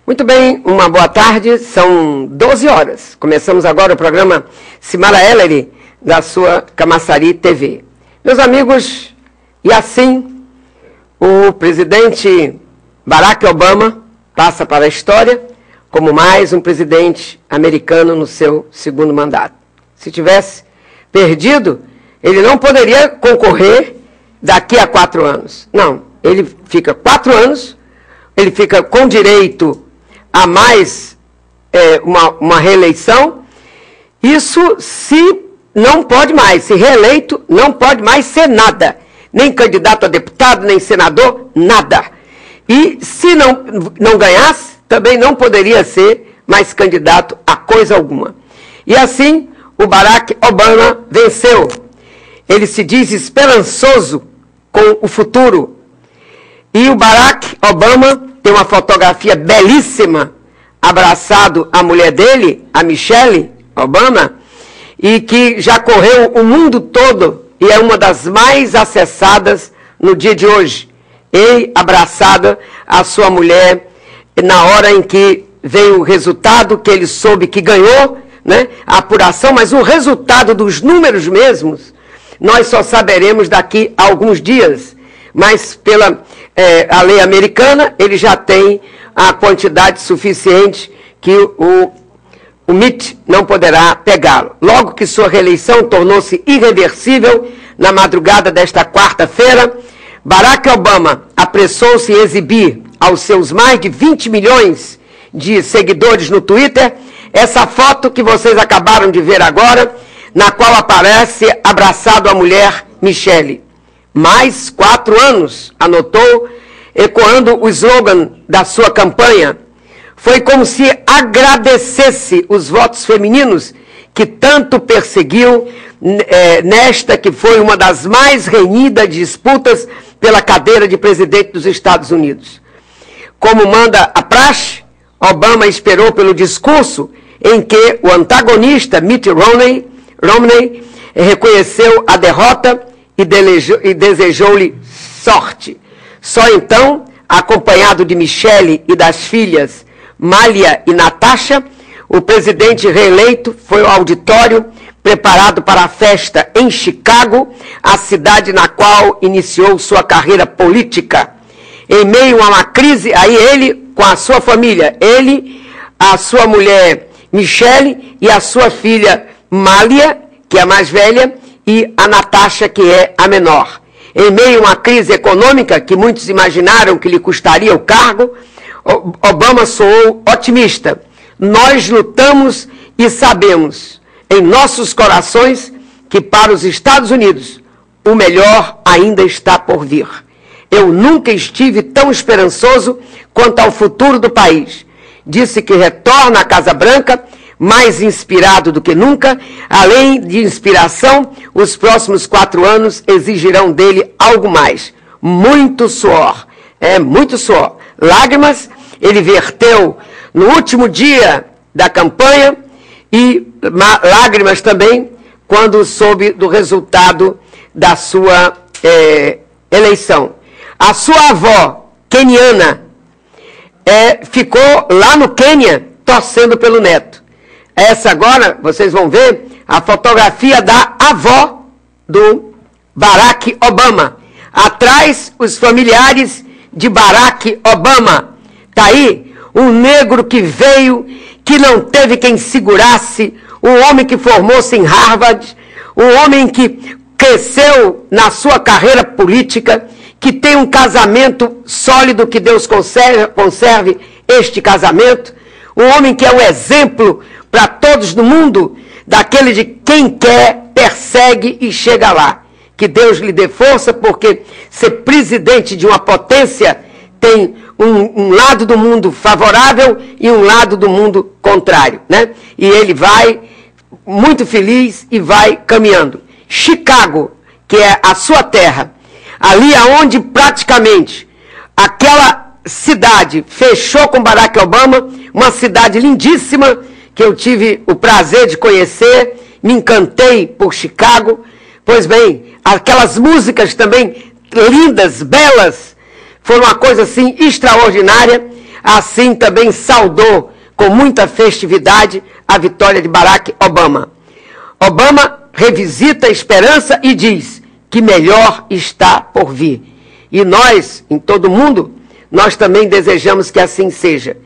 Muito bem, uma boa tarde, são 12 horas. Começamos agora o programa Simara Ellery, da sua Camaçari TV. Meus amigos, e assim o presidente Barack Obama passa para a história como mais um presidente americano no seu segundo mandato. Se tivesse perdido, ele não poderia concorrer daqui a 4 anos. Não, ele fica 4 anos, ele fica com direito a mais uma reeleição. Isso se não pode mais, se reeleito, não pode mais ser nada. Nem candidato a deputado, nem senador, nada. E se não ganhasse, também não poderia ser mais candidato a coisa alguma. E assim, o Barack Obama venceu. Ele se diz esperançoso com o futuro. E o Barack Obama tem uma fotografia belíssima, abraçado à mulher dele, a Michelle Obama, e que já correu o mundo todo e é uma das mais acessadas no dia de hoje. Ele abraçada à sua mulher na hora em que veio o resultado, que ele soube que ganhou, né, a apuração, mas o resultado dos números mesmos, nós só saberemos daqui a alguns dias. Mas pela a lei americana, ele já tem a quantidade suficiente que o Mitt não poderá pegá-lo. Logo que sua reeleição tornou-se irreversível, na madrugada desta quarta-feira, Barack Obama apressou-se em exibir aos seus mais de 20 milhões de seguidores no Twitter essa foto que vocês acabaram de ver agora, na qual aparece abraçado a mulher Michelle. Mais 4 anos, anotou, ecoando o slogan da sua campanha. Foi como se agradecesse os votos femininos que tanto perseguiu nesta que foi uma das mais renhidas disputas pela cadeira de presidente dos Estados Unidos. Como manda a praxe, Obama esperou pelo discurso em que o antagonista Mitt Romney reconheceu a derrota e desejou-lhe sorte. Só então, acompanhado de Michelle e das filhas Malia e Natasha, o presidente reeleito foi ao auditório preparado para a festa em Chicago, a cidade na qual iniciou sua carreira política. Em meio a uma crise, aí ele com a sua família, ele, a sua mulher Michelle e a sua filha Malia, que é a mais velha, e a Natasha, que é a menor. Em meio a uma crise econômica que muitos imaginaram que lhe custaria o cargo, Obama soou otimista. Nós lutamos e sabemos em nossos corações que para os Estados Unidos o melhor ainda está por vir. Eu nunca estive tão esperançoso quanto ao futuro do país. Disse que retorna à Casa Branca mais inspirado do que nunca. Além de inspiração, os próximos 4 anos exigirão dele algo mais. Muito suor. Muito suor. Lágrimas ele verteu no último dia da campanha e lágrimas também quando soube do resultado da sua eleição. A sua avó, queniana, ficou lá no Quênia torcendo pelo neto. Essa agora, vocês vão ver a fotografia da avó do Barack Obama. Atrás, os familiares de Barack Obama. Está aí um negro que veio, que não teve quem segurasse, um homem que formou-se em Harvard, um homem que cresceu na sua carreira política, que tem um casamento sólido, que Deus conserve este casamento, um homem que é um exemplo para todos no mundo, daquele de quem quer, persegue e chega lá. Que Deus lhe dê força, porque ser presidente de uma potência tem um lado do mundo favorável e um lado do mundo contrário, né? E ele vai muito feliz e vai caminhando. Chicago, que é a sua terra, ali aonde praticamente aquela cidade fechou com Barack Obama, uma cidade lindíssima, que eu tive o prazer de conhecer, me encantei por Chicago. Pois bem, aquelas músicas também lindas, belas, foram uma coisa assim extraordinária. assim também saudou com muita festividade a vitória de Barack Obama. Obama revisita a esperança e diz que melhor está por vir. E nós, em todo o mundo, nós também desejamos que assim seja.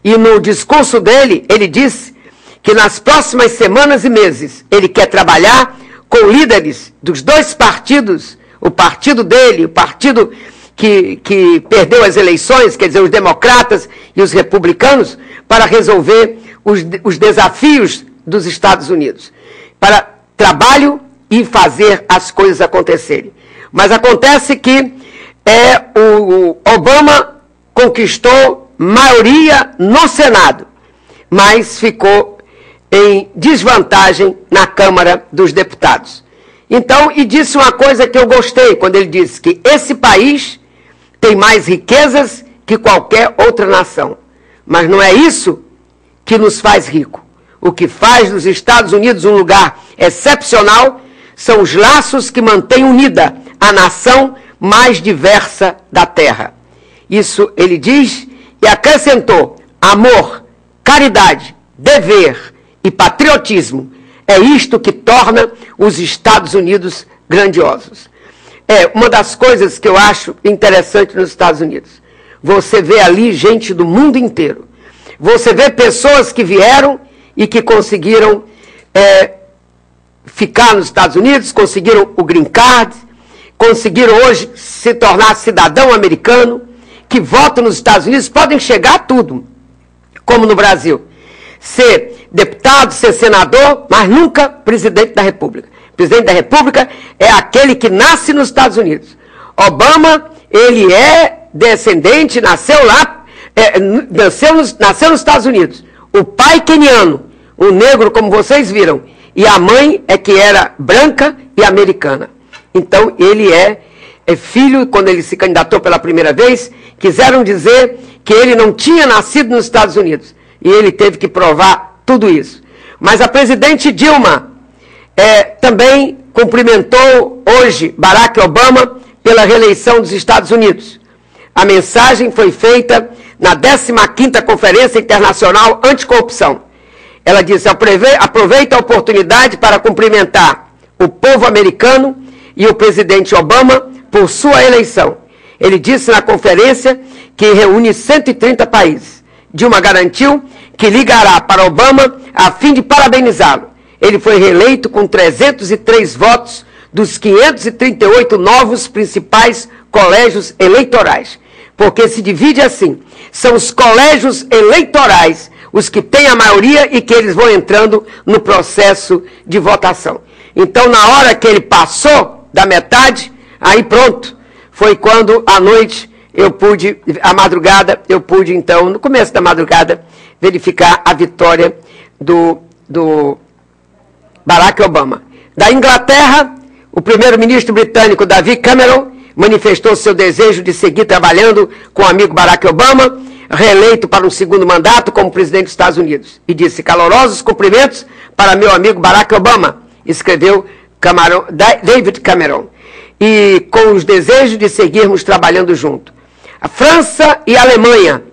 E no discurso dele, ele disse que nas próximas semanas e meses, ele quer trabalhar com líderes dos dois partidos, o partido dele, o partido que perdeu as eleições, quer dizer, os democratas e os republicanos, para resolver os desafios dos Estados Unidos, para trabalho e fazer as coisas acontecerem. Mas acontece que o Obama conquistou maioria no Senado, mas ficou em desvantagem na Câmara dos Deputados. Então, e disse uma coisa que eu gostei, quando ele disse que esse país tem mais riquezas que qualquer outra nação. Mas não é isso que nos faz rico. O que faz dos Estados Unidos um lugar excepcional são os laços que mantêm unida a nação mais diversa da Terra. Isso ele diz e acrescentou: amor, caridade, dever e patriotismo. É isto que torna os Estados Unidos grandiosos. É uma das coisas que eu acho interessante nos Estados Unidos. Você vê ali gente do mundo inteiro. Você vê pessoas que vieram e que conseguiram ficar nos Estados Unidos, conseguiram o green card, conseguiram hoje se tornar cidadão americano, que votam nos Estados Unidos, podem chegar a tudo, como no Brasil. Ser deputado, ser senador, mas nunca presidente da República. Presidente da República é aquele que nasce nos Estados Unidos. Obama, ele é descendente, nasceu lá, nasceu nos Estados Unidos. O pai queniano, um negro como vocês viram, e a mãe é que era branca e americana. Então ele é filho, quando ele se candidatou pela primeira vez, quiseram dizer que ele não tinha nascido nos Estados Unidos. E ele teve que provar tudo isso. Mas a presidente Dilma também cumprimentou hoje Barack Obama pela reeleição dos Estados Unidos. A mensagem foi feita na 15ª Conferência Internacional Anticorrupção. Ela disse: aproveita a oportunidade para cumprimentar o povo americano e o presidente Obama por sua eleição. Ele disse na conferência que reúne 130 países. Dilma garantiu que ligará para Obama a fim de parabenizá-lo. Ele foi reeleito com 303 votos dos 538 novos principais colégios eleitorais. Porque se divide assim: são os colégios eleitorais os que têm a maioria e que eles vão entrando no processo de votação. Então, na hora que ele passou da metade, aí pronto, foi quando à noite à madrugada, eu pude então, no começo da madrugada, verificar a vitória do Barack Obama. Da Inglaterra, o primeiro-ministro britânico David Cameron manifestou seu desejo de seguir trabalhando com o amigo Barack Obama, reeleito para um segundo mandato como presidente dos Estados Unidos. E disse: calorosos cumprimentos para meu amigo Barack Obama, escreveu David Cameron, e com os desejos de seguirmos trabalhando junto. A França e a Alemanha.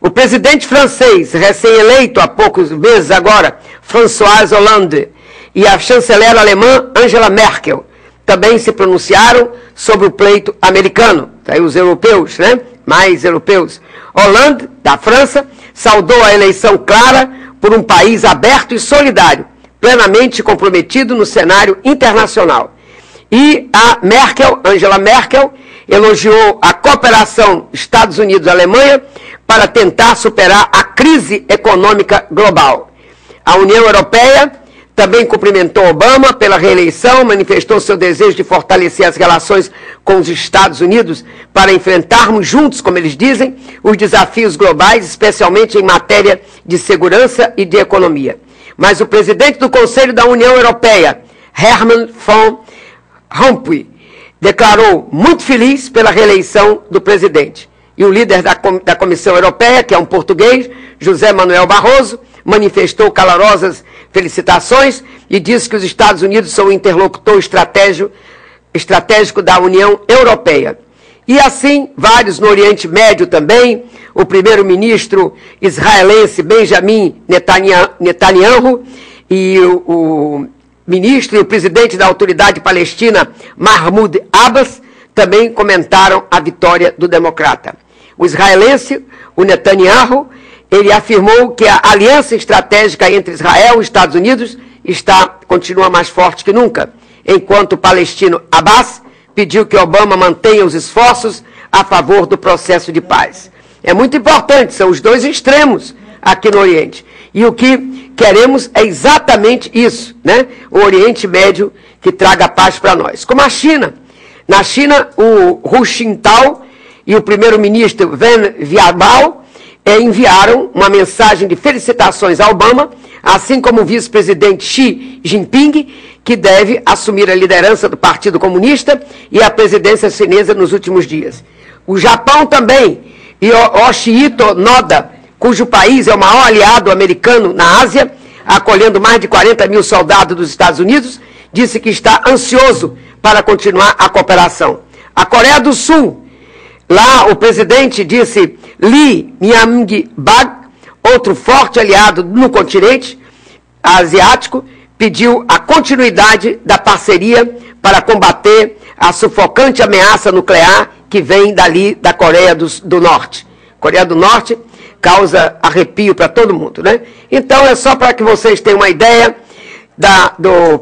O presidente francês, recém-eleito há poucos meses agora, François Hollande, e a chanceler alemã Angela Merkel também se pronunciaram sobre o pleito americano. Aí os europeus, né? Mais europeus. Hollande, da França, saudou a eleição clara por um país aberto e solidário, plenamente comprometido no cenário internacional. E a Merkel, Angela Merkel, elogiou a cooperação Estados Unidos-Alemanha para tentar superar a crise econômica global. A União Europeia também cumprimentou Obama pela reeleição, manifestou seu desejo de fortalecer as relações com os Estados Unidos para enfrentarmos juntos, como eles dizem, os desafios globais, especialmente em matéria de segurança e de economia. Mas o presidente do Conselho da União Europeia, Herman Van Rompuy, declarou muito feliz pela reeleição do presidente. E o líder da Comissão Europeia, que é um português, José Manuel Barroso, manifestou calorosas felicitações e disse que os Estados Unidos são o interlocutor estratégico da União Europeia. E assim, vários no Oriente Médio também, o primeiro-ministro israelense Benjamin Netanyahu e o ministro e o presidente da autoridade palestina Mahmoud Abbas também comentaram a vitória do democrata. O israelense, o Netanyahu, ele afirmou que a aliança estratégica entre Israel e Estados Unidos continua mais forte que nunca, enquanto o palestino Abbas pediu que Obama mantenha os esforços a favor do processo de paz. É muito importante, são os dois extremos aqui no Oriente. E o que queremos é exatamente isso, né? O Oriente Médio que traga paz para nós. Como a China. Na China, o Hu Jintao e o primeiro-ministro Wen Jiabao enviaram uma mensagem de felicitações a Obama, assim como o vice-presidente Xi Jinping, que deve assumir a liderança do Partido Comunista e a presidência chinesa nos últimos dias. O Japão também, e Yoshihito Noda, cujo país é o maior aliado americano na Ásia, acolhendo mais de 40 mil soldados dos Estados Unidos, disse que está ansioso para continuar a cooperação. A Coreia do Sul, lá o presidente disse Lee Myung-bak, outro forte aliado no continente asiático, pediu a continuidade da parceria para combater a sufocante ameaça nuclear que vem dali da Coreia do Norte. Coreia do Norte causa arrepio para todo mundo, né? Então é só para que vocês tenham uma ideia,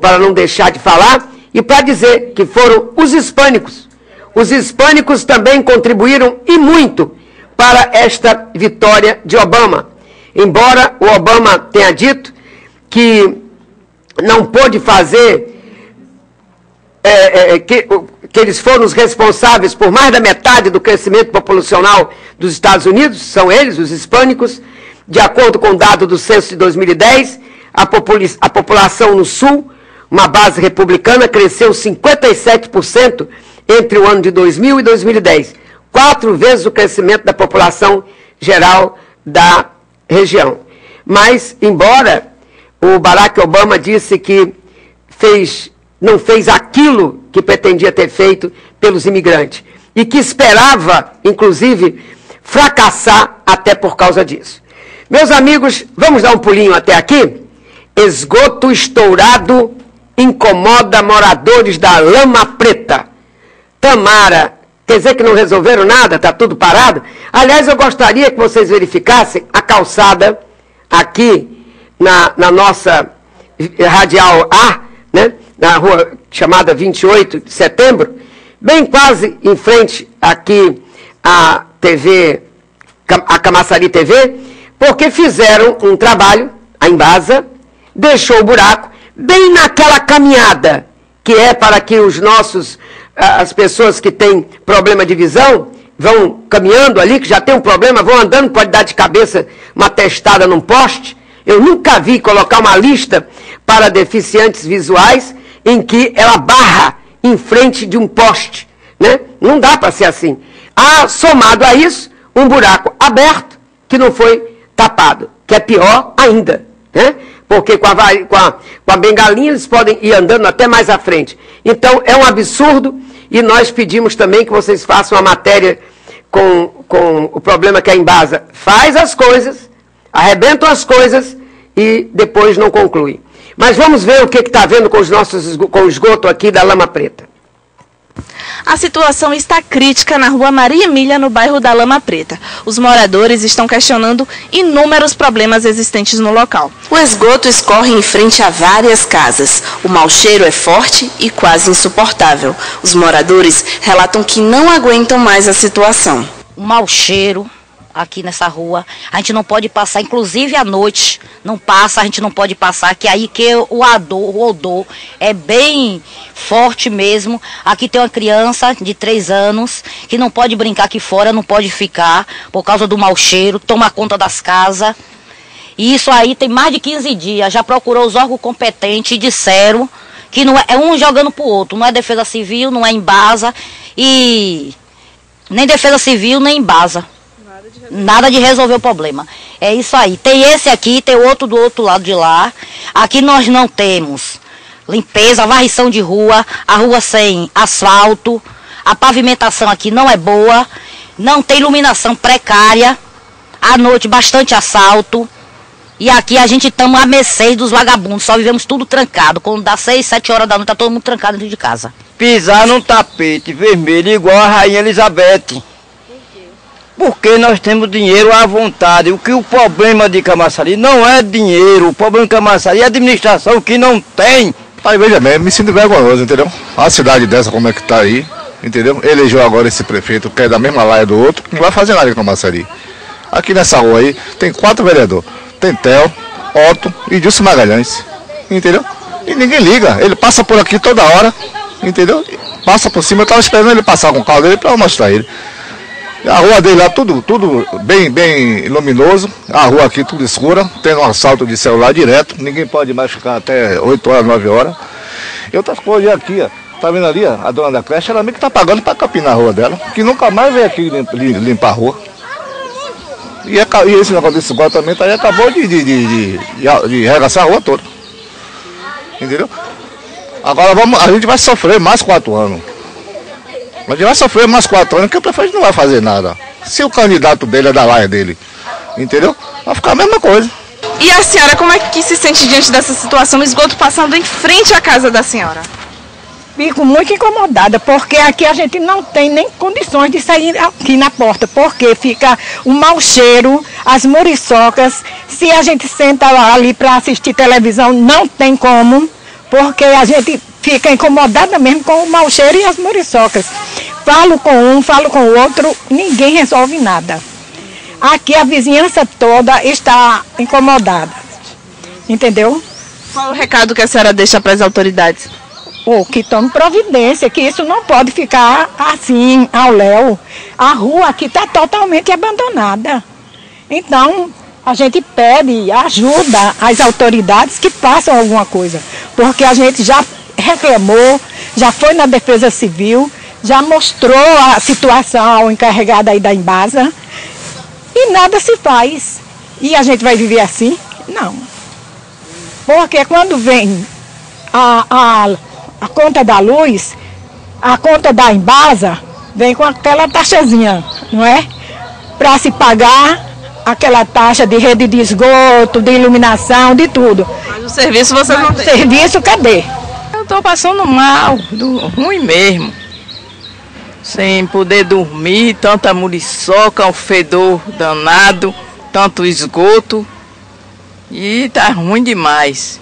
para não deixar de falar, e para dizer que foram os hispânicos. Os hispânicos também contribuíram e muito para esta vitória de Obama. Embora o Obama tenha dito que não pôde fazer, que eles foram os responsáveis por mais da metade do crescimento populacional dos Estados Unidos, são eles, os hispânicos. De acordo com o dado do censo de 2010, a população no Sul, uma base republicana, cresceu 57% entre o ano de 2000 e 2010, 4 vezes o crescimento da população geral da região. Mas, embora o Barack Obama disse que não fez aquilo que pretendia ter feito pelos imigrantes, e que esperava, inclusive, fracassar até por causa disso. Meus amigos, vamos dar um pulinho até aqui? Esgoto estourado incomoda moradores da Lama Preta. Tamara, quer dizer que não resolveram nada? Está tudo parado? Aliás, eu gostaria que vocês verificassem a calçada aqui na nossa Radial A, né? Na rua chamada 28 de setembro, bem quase em frente aqui à TV, a Camaçari TV, porque fizeram um trabalho, a Embasa deixou o buraco bem naquela caminhada, que é para que as pessoas que têm problema de visão vão caminhando ali, que já tem um problema, vão andando, pode dar de cabeça uma testada num poste. Eu nunca vi colocar uma lista para deficientes visuais em que ela barra em frente de um poste, né? Não dá para ser assim. Somado a isso, um buraco aberto que não foi tapado, que é pior ainda, né? Porque com a bengalinha eles podem ir andando até mais à frente. Então é um absurdo, e nós pedimos também que vocês façam a matéria com o problema que a Embasa faz as coisas, arrebentam as coisas e depois não conclui. Mas vamos ver o que está havendo com o esgoto aqui da Lama Preta. A situação está crítica na rua Maria Emília, no bairro da Lama Preta. Os moradores estão questionando inúmeros problemas existentes no local. O esgoto escorre em frente a várias casas. O mau cheiro é forte e quase insuportável. Os moradores relatam que não aguentam mais a situação. O mau cheiro aqui nessa rua, a gente não pode passar, inclusive à noite, a gente não pode passar, que aí que o odor é bem forte mesmo. Aqui tem uma criança de 3 anos que não pode brincar aqui fora, não pode ficar por causa do mau cheiro, toma conta das casas. E isso aí tem mais de 15 dias, já procurou os órgãos competentes e disseram que não é um jogando pro outro, não é Defesa Civil, não é Embasa, e nem Defesa Civil, nem Embasa. Nada de resolver o problema. É isso aí. Tem esse aqui, tem outro do outro lado de lá. Aqui nós não temos limpeza, varrição de rua, a rua sem asfalto. A pavimentação aqui não é boa, não tem iluminação precária, à noite bastante assalto. E aqui a gente estamos a mercê dos vagabundos, só vivemos tudo trancado. Quando dá 6, 7 horas da noite, tá todo mundo trancado dentro de casa. Pisar num tapete vermelho igual a Rainha Elizabeth. Porque nós temos dinheiro à vontade. O problema de Camaçari não é dinheiro, o problema de Camaçari é a administração que não tem. Aí veja bem, me sinto vergonhoso, entendeu? A cidade dessa, como é que tá aí, entendeu? Elegeu agora esse prefeito que é da mesma laia do outro, não vai fazer nada com Camaçari. Aqui nessa rua aí, tem 4 vereadores. Tem Theo, Otto e Dilson Magalhães, entendeu? E ninguém liga, ele passa por aqui toda hora, entendeu? Passa por cima, eu estava esperando ele passar com o carro dele para mostrar ele. A rua dele lá, tudo bem luminoso, a rua aqui tudo escura, tendo um assalto de celular direto, ninguém pode mais ficar até 8 horas, 9 horas. E outras coisas aqui, ó, tá vendo ali, ó, a dona da creche, ela meio que tá pagando para capinar a rua dela, que nunca mais veio aqui limpar a rua. E esse negócio desse esgotamento aí acabou de regaçar a rua toda. Entendeu? Agora a gente vai sofrer mais 4 anos. A gente vai sofrer mais 4 anos, porque o prefeito não vai fazer nada. Se o candidato dele é da laia dele, entendeu? Vai ficar a mesma coisa. E a senhora, como é que se sente diante dessa situação, o esgoto passando em frente à casa da senhora? Fico muito incomodada, porque aqui a gente não tem nem condições de sair aqui na porta, porque fica um mau cheiro, as muriçocas. Se a gente senta ali para assistir televisão, não tem como, porque a gente fica incomodada mesmo com o mau cheiro e as muriçocas. Falo com um, falo com o outro, ninguém resolve nada. Aqui a vizinhança toda está incomodada, entendeu? Qual o recado que a senhora deixa para as autoridades? Ou que tome providência, que isso não pode ficar assim, ao léu. A rua aqui está totalmente abandonada. Então, a gente pede ajuda às autoridades que façam alguma coisa. Porque a gente já reclamou, já foi na Defesa Civil, já mostrou a situação ao encarregado aí da Embasa e nada se faz. E a gente vai viver assim? Não. Porque quando vem a conta da luz, a conta da Embasa, vem com aquela taxazinha, não é? Para se pagar aquela taxa de rede de esgoto, de iluminação, de tudo. Mas o serviço vocês não têm? Serviço, cadê? Eu estou passando mal, ruim mesmo. Sem poder dormir, tanta muriçoca, um fedor danado, tanto esgoto. E tá ruim demais.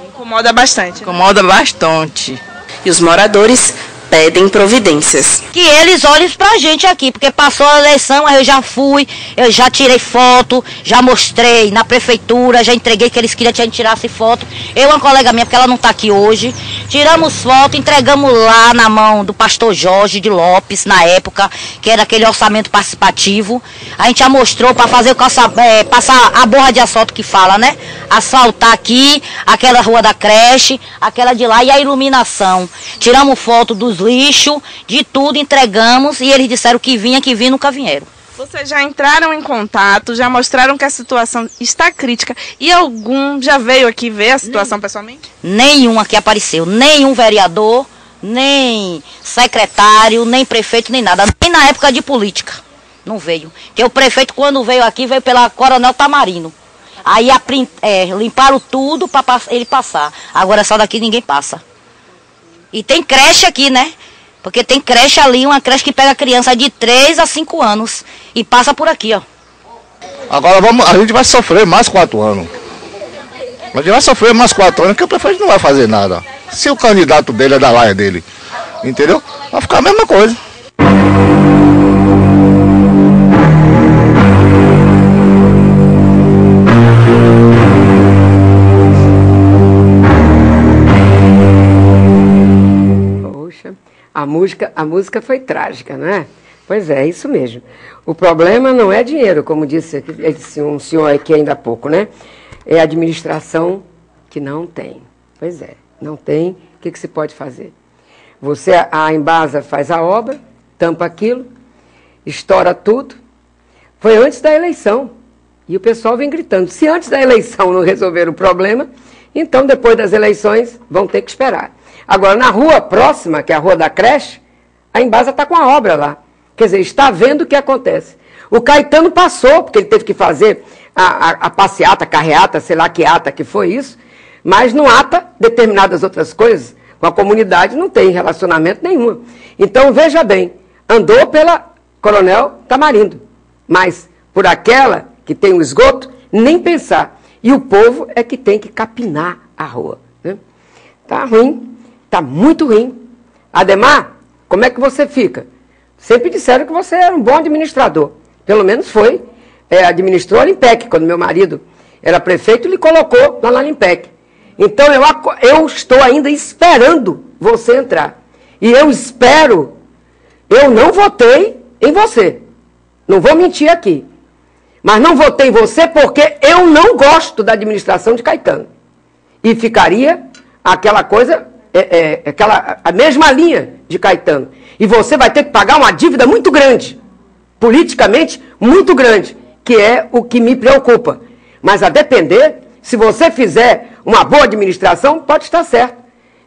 Incomoda bastante. Incomoda bastante. E os moradores pedem providências. Que eles olhem pra gente aqui, porque passou a eleição, aí eu já fui, eu já tirei foto, já mostrei na prefeitura, já entreguei que eles queriam que a gente tirasse foto. Eu e uma colega minha, porque ela não tá aqui hoje, tiramos foto, entregamos lá na mão do pastor Jorge de Lopes, na época, que era aquele orçamento participativo. A gente já mostrou para fazer passar a borra de asfalto que fala, né? Asfaltar aqui, aquela rua da creche, aquela de lá e a iluminação. Tiramos foto dos lixo, de tudo, entregamos e eles disseram que vinha, nunca vieram. Vocês já entraram em contato, já mostraram que a situação está crítica e algum já veio aqui ver a situação pessoalmente? Nenhum aqui apareceu, nenhum vereador, nem secretário, nem prefeito, nem nada, nem na época de política, não veio. Porque o prefeito quando veio aqui, veio pela Coronel Tamarino. Aí limparam tudo para ele passar, agora só daqui ninguém passa. E tem creche aqui, né? Porque tem creche ali, uma creche que pega criança de 3 a 5 anos e passa por aqui, ó. Agora a gente vai sofrer mais 4 anos. A gente vai sofrer mais 4 anos, porque o prefeito não vai fazer nada. Se o candidato dele é da laia dele, entendeu? Vai ficar a mesma coisa. A música foi trágica, não é? Pois é, isso mesmo. O problema não é dinheiro, como disse um senhor aqui ainda há pouco, né? É a administração que não tem. Pois é, não tem. O que se pode fazer? A Embasa faz a obra, tampa aquilo, estoura tudo. Foi antes da eleição. E o pessoal vem gritando. Se antes da eleição não resolver o problema, então depois das eleições vão ter que esperar. Agora, na rua próxima, que é a rua da creche, A Embasa está com a obra lá. Quer dizer, está vendo o que acontece. O Caetano passou, porque ele teve que fazer a passeata, a carreata, sei lá que ata que foi isso, mas não ata determinadas outras coisas. Com a comunidade não tem relacionamento nenhum. Então, veja bem, andou pela Coronel Tamarindo, mas por aquela que tem o esgoto, nem pensar. E o povo é que tem que capinar a rua. Né? Tá ruim, tá muito ruim. Ademar, como é que você fica? Sempre disseram que você era um bom administrador. Pelo menos foi. Administrou a Limpec. Quando meu marido era prefeito, ele colocou lá na Limpec. Então, eu estou ainda esperando você entrar. E eu espero, eu não votei em você. Não vou mentir aqui. Mas não votei em você porque eu não gosto da administração de Caetano. E ficaria aquela coisa, a mesma linha de Caetano. E você vai ter que pagar uma dívida muito grande, politicamente muito grande, que é o que me preocupa. Mas a depender, se você fizer uma boa administração, pode estar certo,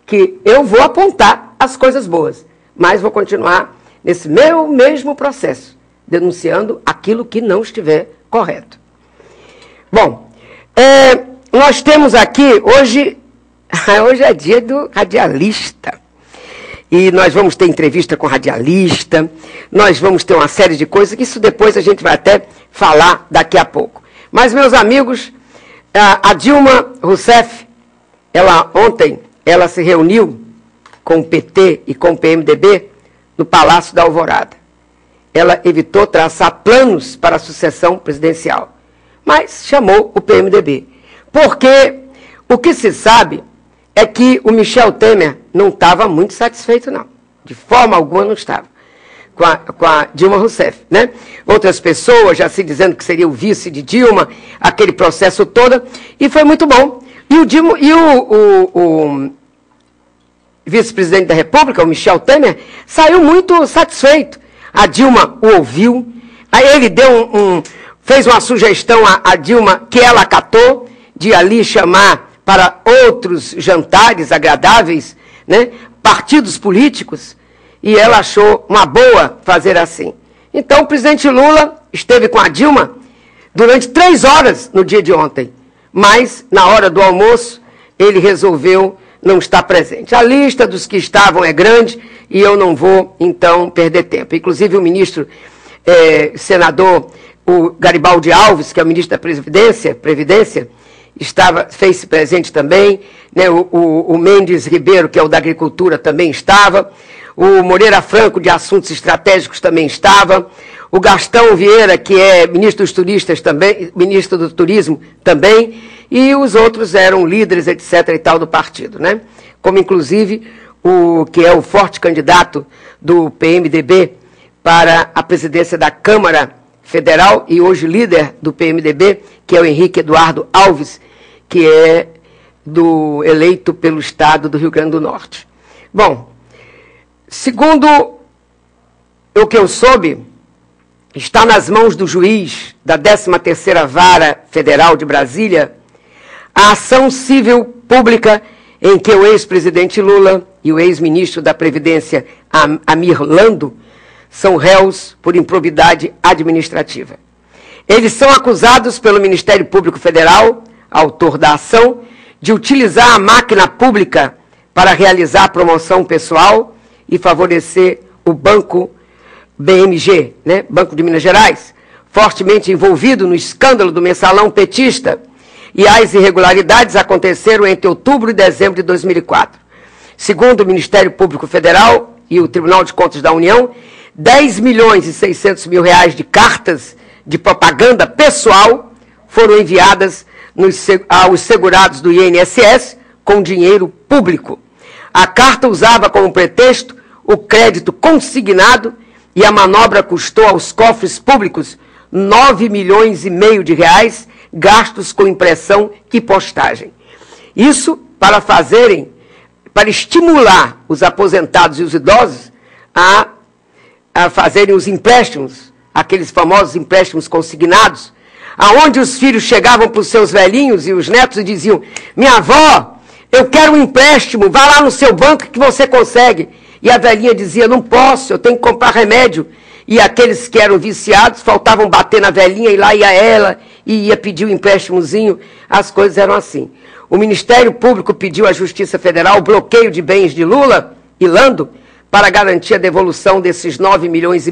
que eu vou apontar as coisas boas. Mas vou continuar nesse meu mesmo processo, denunciando aquilo que não estiver correto. Bom, nós temos aqui, hoje é dia do radialista. E nós vamos ter entrevista com radialista, nós vamos ter uma série de coisas, que isso depois a gente vai até falar daqui a pouco. Mas, meus amigos, a Dilma Rousseff, ontem, ela se reuniu com o PT e com o PMDB no Palácio da Alvorada. Ela evitou traçar planos para a sucessão presidencial, mas chamou o PMDB. Porque o que se sabe é que o Michel Temer não estava muito satisfeito, não. De forma alguma não estava. Com a Dilma Rousseff, né? Outras pessoas já se dizendo que seria o vice de Dilma, aquele processo todo, e foi muito bom. E o vice-presidente da República, o Michel Temer, saiu muito satisfeito. A Dilma o ouviu, aí ele fez uma sugestão a Dilma que ela acatou, de ali chamar para outros jantares agradáveis, né, partidos políticos, e ela achou uma boa fazer assim. Então, o presidente Lula esteve com a Dilma durante 3 horas no dia de ontem, mas, na hora do almoço, ele resolveu não estar presente. A lista dos que estavam é grande e eu não vou, então, perder tempo. Inclusive, o ministro, senador, o Garibaldi Alves, que é o ministro da Previdência, fez-se presente também, né? O Mendes Ribeiro, que é o da Agricultura, também estava, o Moreira Franco, de Assuntos Estratégicos, também estava, o Gastão Vieira, que é ministro dos Turistas também, ministro do Turismo também, e os outros eram líderes, etc. e tal, do partido, né? Como, inclusive, o que é o forte candidato do PMDB para a presidência da Câmara Federal e hoje líder do PMDB, que é o Henrique Eduardo Alves, que é eleito pelo estado do Rio Grande do Norte. Bom, segundo o que eu soube, está nas mãos do juiz da 13ª Vara Federal de Brasília a ação civil pública em que o ex-presidente Lula e o ex-ministro da Previdência, Amir Lando, são réus por improbidade administrativa. Eles são acusados pelo Ministério Público Federal, autor da ação, de utilizar a máquina pública para realizar promoção pessoal e favorecer o Banco BMG, né, Banco de Minas Gerais, fortemente envolvido no escândalo do mensalão petista, e as irregularidades aconteceram entre outubro e dezembro de 2004. Segundo o Ministério Público Federal e o Tribunal de Contas da União, 10 milhões e 600 mil reais de cartas de propaganda pessoal foram enviadas aos segurados do INSS com dinheiro público. A carta usava como pretexto o crédito consignado e a manobra custou aos cofres públicos 9 milhões e meio de reais gastos com impressão e postagem. Isso para estimular os aposentados e os idosos a fazerem os empréstimos, aqueles famosos empréstimos consignados, aonde os filhos chegavam para os seus velhinhos e os netos e diziam: minha avó, eu quero um empréstimo, vá lá no seu banco que você consegue. e a velhinha dizia, não posso, eu tenho que comprar remédio. E aqueles que eram viciados faltavam bater na velhinha e lá ia ela e ia pedir um empréstimozinho. As coisas eram assim. O Ministério Público pediu à Justiça Federal o bloqueio de bens de Lula e Lando para garantir a devolução desses 9,5 milhões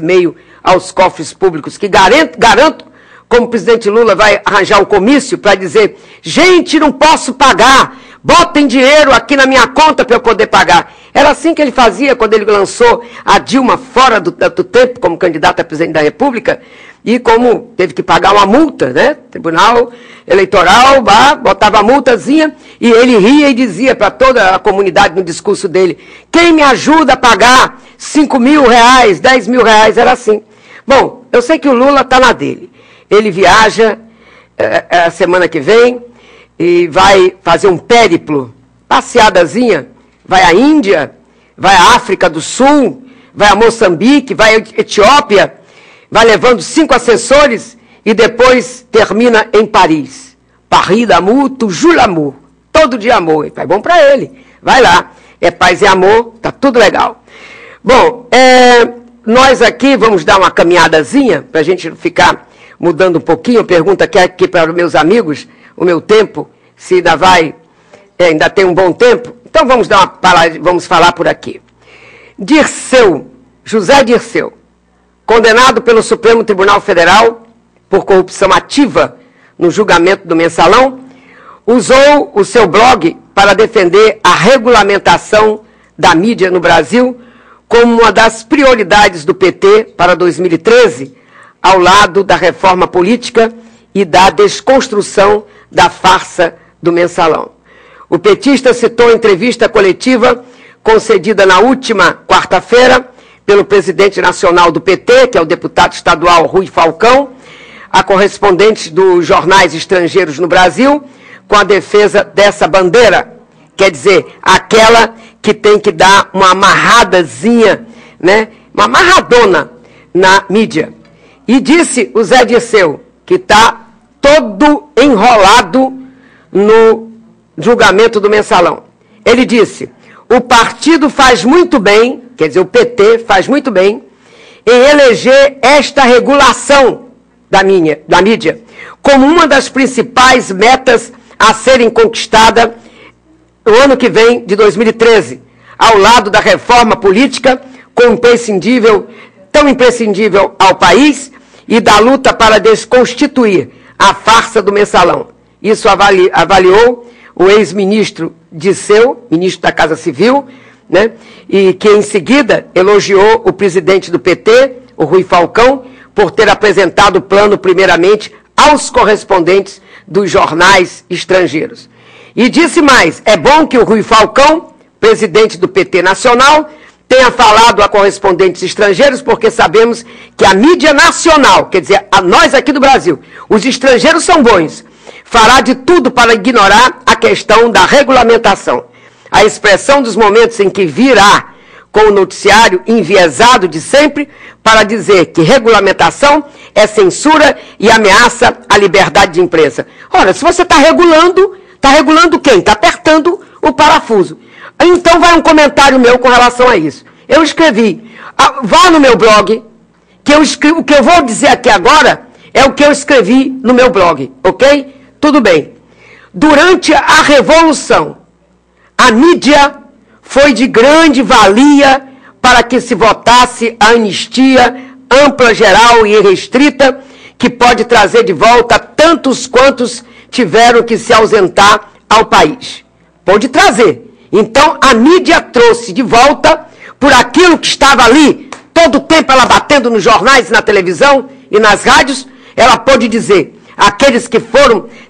aos cofres públicos, que garanto, como o presidente Lula vai arranjar um comício para dizer, gente, não posso pagar, botem dinheiro aqui na minha conta para eu poder pagar. Era assim que ele fazia quando ele lançou a Dilma fora do tempo como candidata a presidente da República, e como teve que pagar uma multa, né? Tribunal Eleitoral, botava a multazinha, e ele ria e dizia para toda a comunidade no discurso dele, quem me ajuda a pagar 5 mil reais, 10 mil reais, era assim. Bom, eu sei que o Lula está na dele. Ele viaja a semana que vem e vai fazer um périplo, passeadazinha, vai à Índia, vai à África do Sul, vai a Moçambique, vai à Etiópia, vai levando 5 assessores e depois termina em Paris. Paris d'amour, toujours l'amour. Todo dia amor. É bom para ele. Vai lá. É paz e amor, tá tudo legal. Bom, nós aqui vamos dar uma caminhadazinha para a gente ficar mudando um pouquinho. Pergunta aqui para os meus amigos, o meu tempo, se ainda vai, ainda tem um bom tempo. Então vamos falar por aqui. Dirceu, José Dirceu, condenado pelo Supremo Tribunal Federal por corrupção ativa no julgamento do Mensalão, usou o seu blog para defender a regulamentação da mídia no Brasil como uma das prioridades do PT para 2013, ao lado da reforma política e da desconstrução da farsa do Mensalão. O petista citou a entrevista coletiva concedida na última quarta-feira pelo presidente nacional do PT, que é o deputado estadual Rui Falcão, a correspondentes dos jornais estrangeiros no Brasil, com a defesa dessa bandeira, quer dizer, aquela que tem que dar uma amarradazinha, né, uma amarradona na mídia. E disse o Zé Dirceu, que está todo enrolado no julgamento do Mensalão. Ele disse, o partido faz muito bem, quer dizer, o PT faz muito bem, em eleger esta regulação da mídia como uma das principais metas a serem conquistadas no ano que vem, de 2013, ao lado da reforma política tão imprescindível ao país e da luta para desconstituir a farsa do Mensalão. Isso avaliou o ex-ministro Dirceu, ministro da Casa Civil, né, e que em seguida elogiou o presidente do PT, o Rui Falcão, por ter apresentado o plano primeiramente aos correspondentes dos jornais estrangeiros. E disse mais, é bom que o Rui Falcão, presidente do PT Nacional, tenha falado a correspondentes estrangeiros, porque sabemos que a mídia nacional, quer dizer, a nós aqui do Brasil, os estrangeiros são bons, fará de tudo para ignorar a questão da regulamentação. A expressão dos momentos em que virá com o noticiário enviesado de sempre para dizer que regulamentação é censura e ameaça à liberdade de imprensa. Ora, se você está regulando quem? Está apertando o parafuso. Então vai um comentário meu com relação a isso. Eu escrevi, vá no meu blog, o que eu vou dizer aqui agora é o que eu escrevi no meu blog, ok? Tudo bem. Durante a Revolução, a mídia foi de grande valia para que se votasse a anistia ampla, geral e irrestrita, que pode trazer de volta tantos quantos tiveram que se ausentar ao país. Pode trazer. Então, a mídia trouxe de volta, por aquilo que estava ali, todo o tempo ela batendo nos jornais, na televisão e nas rádios, ela pôde dizer, aqueles que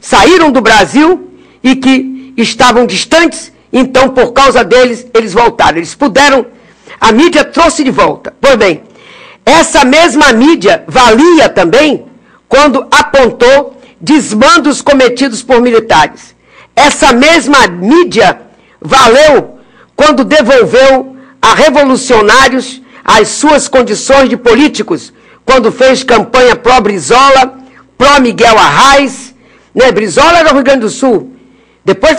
saíram do Brasil e que estavam distantes, então, por causa deles, eles voltaram. Eles puderam, a mídia trouxe de volta. Pois bem, essa mesma mídia valia também quando apontou desmandos cometidos por militares. Essa mesma mídia valeu quando devolveu a revolucionários as suas condições de políticos, quando fez campanha pró-Brizola, pró-Miguel Arraes, né? Brizola era do Rio Grande do Sul, depois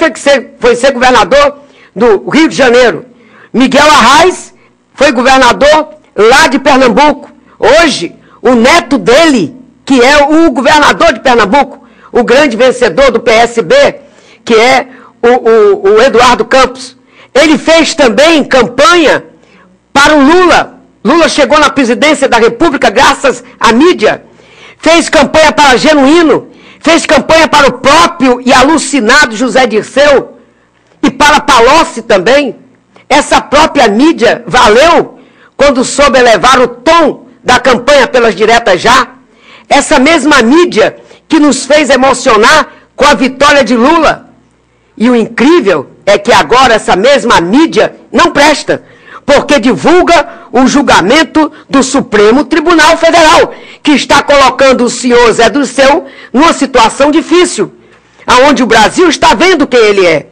foi ser governador do Rio de Janeiro. Miguel Arraes foi governador lá de Pernambuco. Hoje, o neto dele, que é o governador de Pernambuco, o grande vencedor do PSB, que é o Eduardo Campos, ele fez também campanha para o Lula. Lula chegou na presidência da República graças à mídia. Fez campanha para Genuíno, fez campanha para o próprio e alucinado José Dirceu, e para Palocci também. Essa própria mídia valeu quando soube elevar o tom da campanha pelas diretas já. Essa mesma mídia que nos fez emocionar com a vitória de Lula. E o incrível é que agora essa mesma mídia não presta, porque divulga o julgamento do Supremo Tribunal Federal, que está colocando o senhor Zé Dirceu numa situação difícil, aonde o Brasil está vendo quem ele é.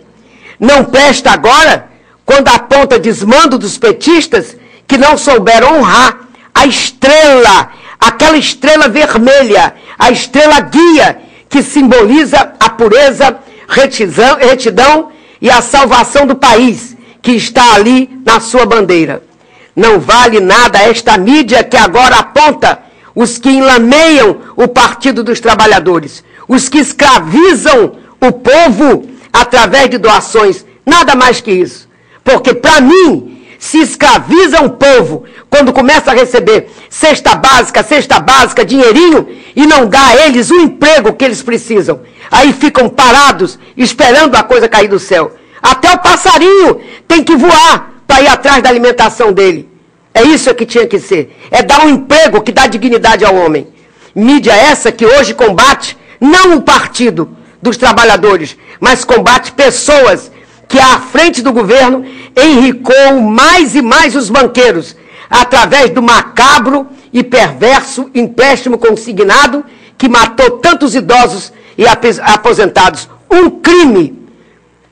Não presta agora quando aponta desmando dos petistas que não souberam honrar a estrela, aquela estrela vermelha, a estrela guia que simboliza a pureza, retidão e a salvação do país, que está ali na sua bandeira. Não vale nada esta mídia que agora aponta os que enlameiam o Partido dos Trabalhadores, os que escravizam o povo através de doações, nada mais que isso. Porque, para mim, se escraviza um povo quando começa a receber cesta básica, dinheirinho, e não dá a eles o emprego que eles precisam. Aí ficam parados, esperando a coisa cair do céu. Até o passarinho tem que voar para ir atrás da alimentação dele. É isso que tinha que ser. É dar um emprego que dá dignidade ao homem. Mídia essa que hoje combate, não o Partido dos Trabalhadores, mas combate pessoas que à frente do governo enricou mais e mais os banqueiros, através do macabro e perverso empréstimo consignado que matou tantos idosos e aposentados. Um crime.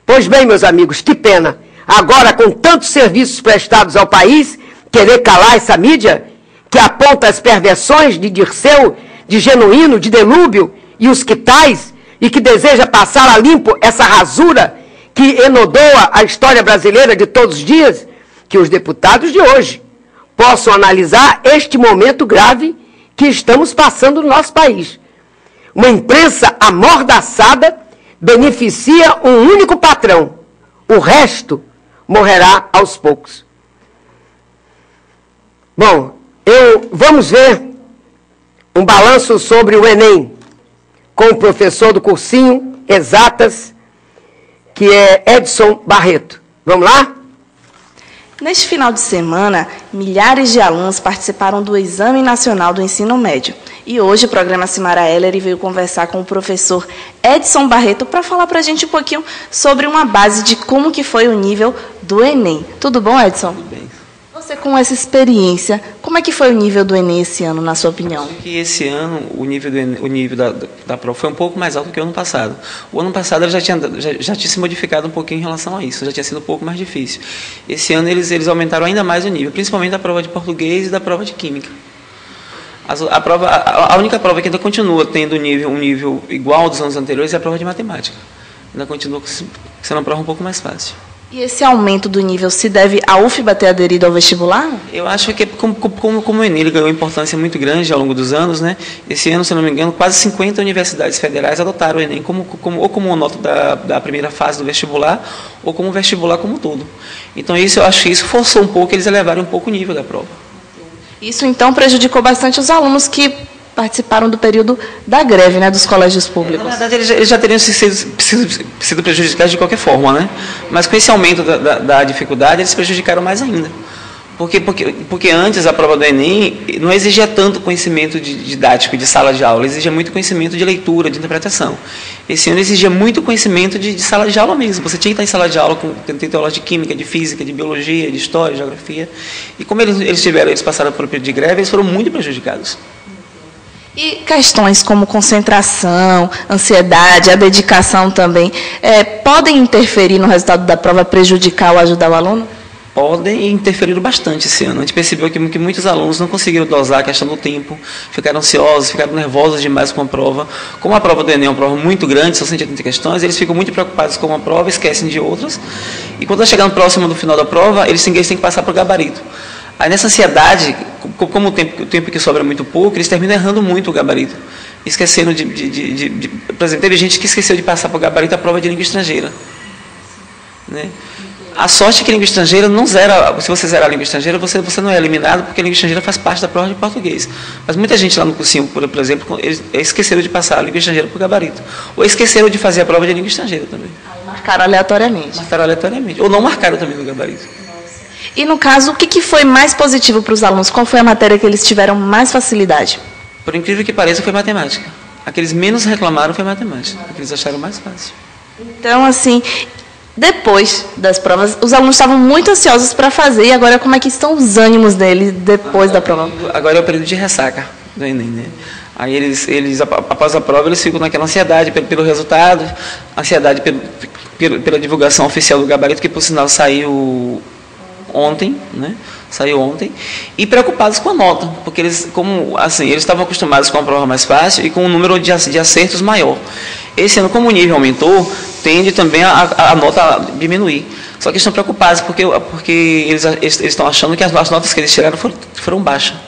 Pois bem, meus amigos, que pena. Agora, com tantos serviços prestados ao país, querer calar essa mídia que aponta as perversões de Dirceu, de Genuíno, de Delúbio e os quitais, e que deseja passar a limpo essa rasura que enodoa a história brasileira de todos os dias, que os deputados de hoje possam analisar este momento grave que estamos passando no nosso país. Uma imprensa amordaçada beneficia um único patrão. O resto morrerá aos poucos. Bom, vamos ver um balanço sobre o Enem com o professor do cursinho Exatas, que é Edson Barreto. Vamos lá? Neste final de semana, milhares de alunos participaram do Exame Nacional do Ensino Médio. E hoje o programa Simara Heller veio conversar com o professor Edson Barreto para falar para a gente um pouquinho sobre uma base de como que foi o nível do Enem. Tudo bom, Edson? Tudo bem. Você, com essa experiência, como é que foi o nível do Enem esse ano, na sua opinião? Acho que esse ano o nível da prova foi um pouco mais alto que o ano passado. O ano passado já tinha se modificado um pouquinho em relação a isso, já tinha sido um pouco mais difícil. Esse ano eles aumentaram ainda mais o nível, principalmente da prova de português e da prova de química. A única prova que ainda continua tendo um nível igual dos anos anteriores é a prova de matemática. Ainda continua sendo uma prova um pouco mais fácil. E esse aumento do nível se deve à UFBA ter aderido ao vestibular? Eu acho que como o Enem ele ganhou importância muito grande ao longo dos anos, né? Esse ano, se não me engano, quase 50 universidades federais adotaram o Enem ou como nota da primeira fase do vestibular, ou como vestibular como um todo. Então eu acho que isso forçou um pouco eles elevarem um pouco o nível da prova. Isso, então, prejudicou bastante os alunos que participaram do período da greve, né, dos colégios públicos. Na verdade, eles já teriam sido prejudicados de qualquer forma, né? Mas com esse aumento da dificuldade, eles prejudicaram mais ainda. Porque antes a prova do Enem não exigia tanto conhecimento didático de sala de aula, exigia muito conhecimento de leitura, de interpretação. Esse ano exigia muito conhecimento de sala de aula mesmo. Você tinha que estar em sala de aula, tendo aulas de química, de física, de biologia, de história, de geografia. E como eles passaram por um período de greve, eles foram muito prejudicados. E questões como concentração, ansiedade, a dedicação também, podem interferir no resultado da prova, prejudicar ou ajudar o aluno? Podem e interferiram bastante esse ano. A gente percebeu que muitos alunos não conseguiram dosar a questão do tempo, ficaram ansiosos, ficaram nervosos demais com a prova. Como a prova do Enem é uma prova muito grande, são 180 questões, eles ficam muito preocupados com uma prova, esquecem de outras. E quando chegando próximo do final da prova, eles têm que passar para o gabarito. Aí nessa ansiedade, como o tempo que sobra é muito pouco, eles terminam errando muito o gabarito. Esquecendo por exemplo, teve gente que esqueceu de passar para o gabarito a prova de língua estrangeira. Né? A sorte é que a língua estrangeira não zera, se você zerar a língua estrangeira, você não é eliminado, porque a língua estrangeira faz parte da prova de português. Mas muita gente lá no cursinho, por exemplo, eles esqueceram de passar a língua estrangeira para o gabarito. Ou esqueceram de fazer a prova de língua estrangeira também. Marcaram aleatoriamente. Marcaram aleatoriamente. Ou não marcaram também no gabarito. E no caso, o que foi mais positivo para os alunos? Qual foi a matéria que eles tiveram mais facilidade? Por incrível que pareça, foi matemática. A que eles menos reclamaram foi matemática, a que eles acharam mais fácil. Então, assim, depois das provas, os alunos estavam muito ansiosos para fazer, e agora como é que estão os ânimos deles depois da prova? Agora é o período de ressaca do Enem, né? Aí eles, após a prova, eles ficam naquela ansiedade pelo resultado, ansiedade pela divulgação oficial do gabarito, que por sinal saiu ontem, né? Saiu ontem, e preocupados com a nota, porque eles estavam acostumados com a prova mais fácil e com um número de acertos maior. Esse ano, como o nível aumentou, tende também a nota diminuir. Só que eles estão preocupados porque eles estão achando que as notas que eles tiraram foram baixas.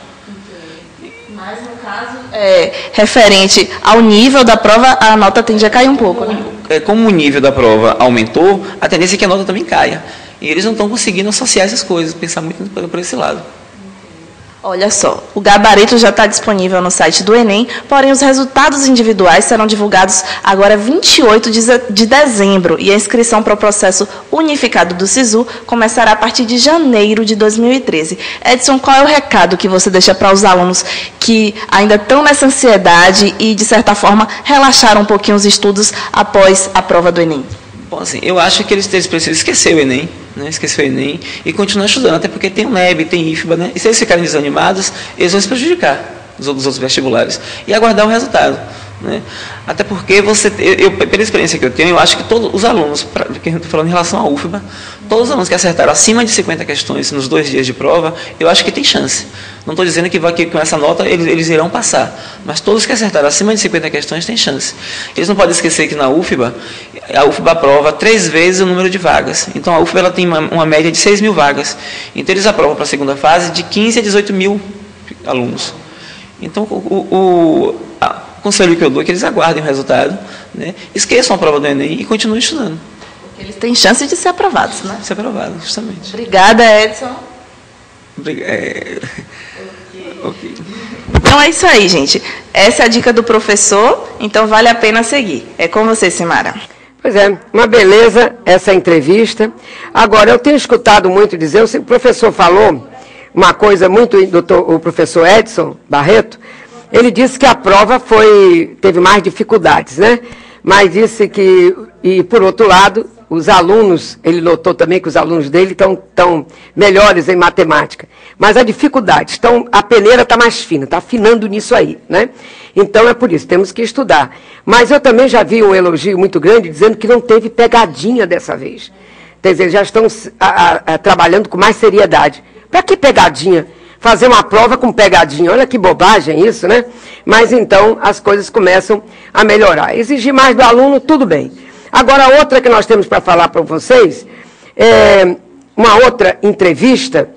Mas no caso, referente ao nível da prova, a nota tende a cair um pouco, né? Como o nível da prova aumentou, a tendência é que a nota também caia. E eles não estão conseguindo associar essas coisas, pensar muito por esse lado. Olha só, o gabarito já está disponível no site do Enem, porém os resultados individuais serão divulgados agora 28 de dezembro e a inscrição para o processo unificado do SISU começará a partir de janeiro de 2013. Edson, qual é o recado que você deixa para os alunos que ainda estão nessa ansiedade e, de certa forma, relaxaram um pouquinho os estudos após a prova do Enem? Bom, assim, eu acho que eles precisam esquecer o Enem, né? Esquecer o Enem e continuar estudando, até porque tem o NEB, tem IFBA, né? E se eles ficarem desanimados, eles vão se prejudicar dos outros vestibulares e aguardar o resultado. Né? Até porque pela experiência que eu tenho, eu acho que todos os alunos, que a gente está falando em relação à UFBA, todos os alunos que acertaram acima de 50 questões nos 2 dias de prova, eu acho que tem chance. Não estou dizendo que com essa nota eles irão passar, mas todos que acertaram acima de 50 questões têm chance. Eles não podem esquecer que na UFBA, a UFBA aprova 3 vezes o número de vagas. Então a UFBA ela tem uma média de 6 mil vagas. Então eles aprovam para a segunda fase de 15 a 18 mil alunos. Então o conselho que eu dou é que eles aguardem o resultado, né? Esqueçam a prova do Enem e continuem estudando. Porque eles têm chance de ser aprovados, né? Ser aprovados, justamente. Obrigada, Edson. Okay. Então é isso aí, gente. Essa é a dica do professor, então vale a pena seguir. É com você, Simara. Pois é, uma beleza essa entrevista. Agora, eu tenho escutado muito dizer, o professor falou uma coisa muito, o professor Edson Barreto, ele disse que a prova teve mais dificuldades, né? Mas disse que, e por outro lado, os alunos, ele notou também que os alunos dele estão melhores em matemática. Mas a dificuldade, a peneira está mais fina, está afinando nisso aí, né? Então é por isso, temos que estudar. Mas eu também já vi um elogio muito grande dizendo que não teve pegadinha dessa vez. Quer dizer, já estão trabalhando com mais seriedade. Para que pegadinha? Fazer uma prova com pegadinha, olha que bobagem isso, né? Mas então as coisas começam a melhorar. Exigir mais do aluno, tudo bem. Agora, a outra que nós temos para falar para vocês é uma outra entrevista,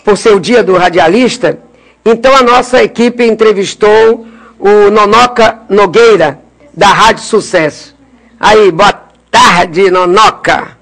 por ser o dia do radialista. Então, a nossa equipe entrevistou o Nonoca Nogueira, da Rádio Sucesso. Aí, boa tarde, Nonoca.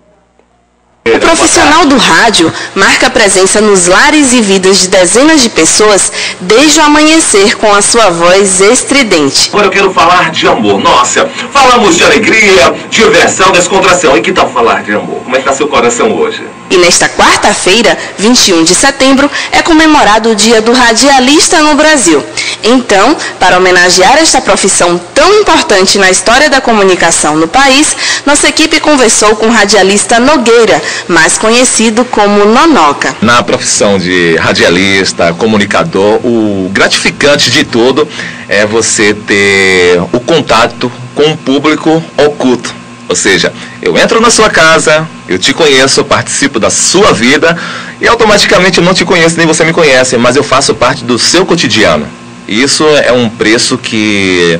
O profissional do rádio marca presença nos lares e vidas de dezenas de pessoas desde o amanhecer com a sua voz estridente. Agora eu quero falar de amor. Nossa, falamos de alegria, diversão, descontração. E que tal falar de amor? Como é que está seu coração hoje? E nesta quarta-feira, 21 de setembro, é comemorado o Dia do Radialista no Brasil. Então, para homenagear esta profissão tão importante na história da comunicação no país, nossa equipe conversou com o radialista Nogueira, mais conhecido como Nonoca. Na profissão de radialista, comunicador, o gratificante de tudo é você ter o contato com o público oculto. Ou seja, eu entro na sua casa, eu te conheço, participo da sua vida e automaticamente eu não te conheço nem você me conhece, mas eu faço parte do seu cotidiano. Isso é um preço que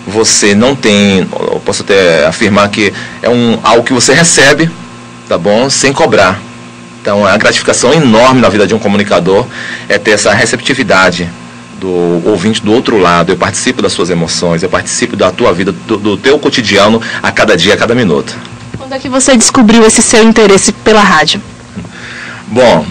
você não tem, eu posso até afirmar que é algo que você recebe, tá bom, sem cobrar. Então, a gratificação enorme na vida de um comunicador é ter essa receptividade do ouvinte do outro lado. Eu participo das suas emoções, eu participo da tua vida, do teu cotidiano, a cada dia, a cada minuto. Quando é que você descobriu esse seu interesse pela rádio? Bom,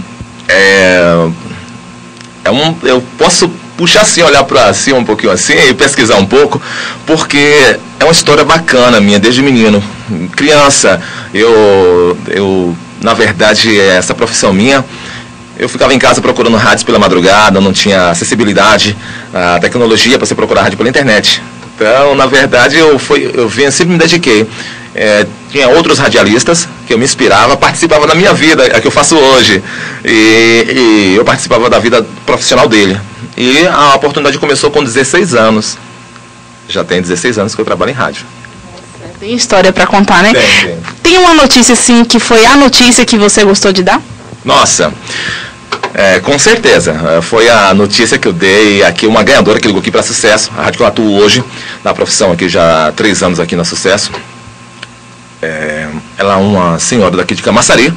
eu posso puxar assim, olhar para cima um pouquinho assim e pesquisar um pouco, porque é uma história bacana minha, desde menino. Criança, eu na verdade, essa profissão minha, eu ficava em casa procurando rádios pela madrugada, não tinha acessibilidade à tecnologia para você procurar rádio pela internet. Então, na verdade, eu sempre me dediquei. Tinha outros radialistas que eu me inspirava, participava da minha vida, a que eu faço hoje. E eu participava da vida profissional dele. E a oportunidade começou com 16 anos. Já tem 16 anos que eu trabalho em rádio. Tem história para contar, né? Tem uma notícia, assim, que foi a notícia que você gostou de dar? Nossa, com certeza. Foi a notícia que eu dei aqui, uma ganhadora que ligou aqui para Sucesso. A rádio que eu atuo hoje, na profissão aqui, já há 3 anos aqui na Sucesso. Ela é uma senhora daqui de Camaçari,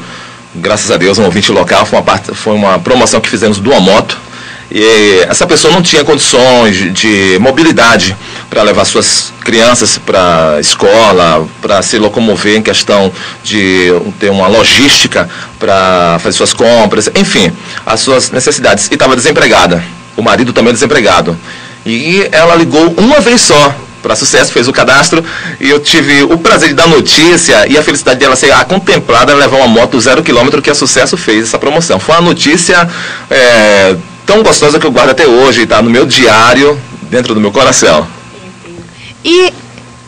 graças a Deus, um ouvinte local. Foi uma promoção que fizemos do Amoto. E essa pessoa não tinha condições de mobilidade para levar suas crianças para a escola, para se locomover em questão de ter uma logística para fazer suas compras, enfim, as suas necessidades. E estava desempregada, o marido também desempregado. E ela ligou uma vez só para Sucesso, fez o cadastro, e eu tive o prazer de dar notícia e a felicidade dela ser contemplada, levar uma moto 0 km que a Sucesso fez essa promoção. Foi uma notícia tão gostosa que eu guardo até hoje, está no meu diário, dentro do meu coração. E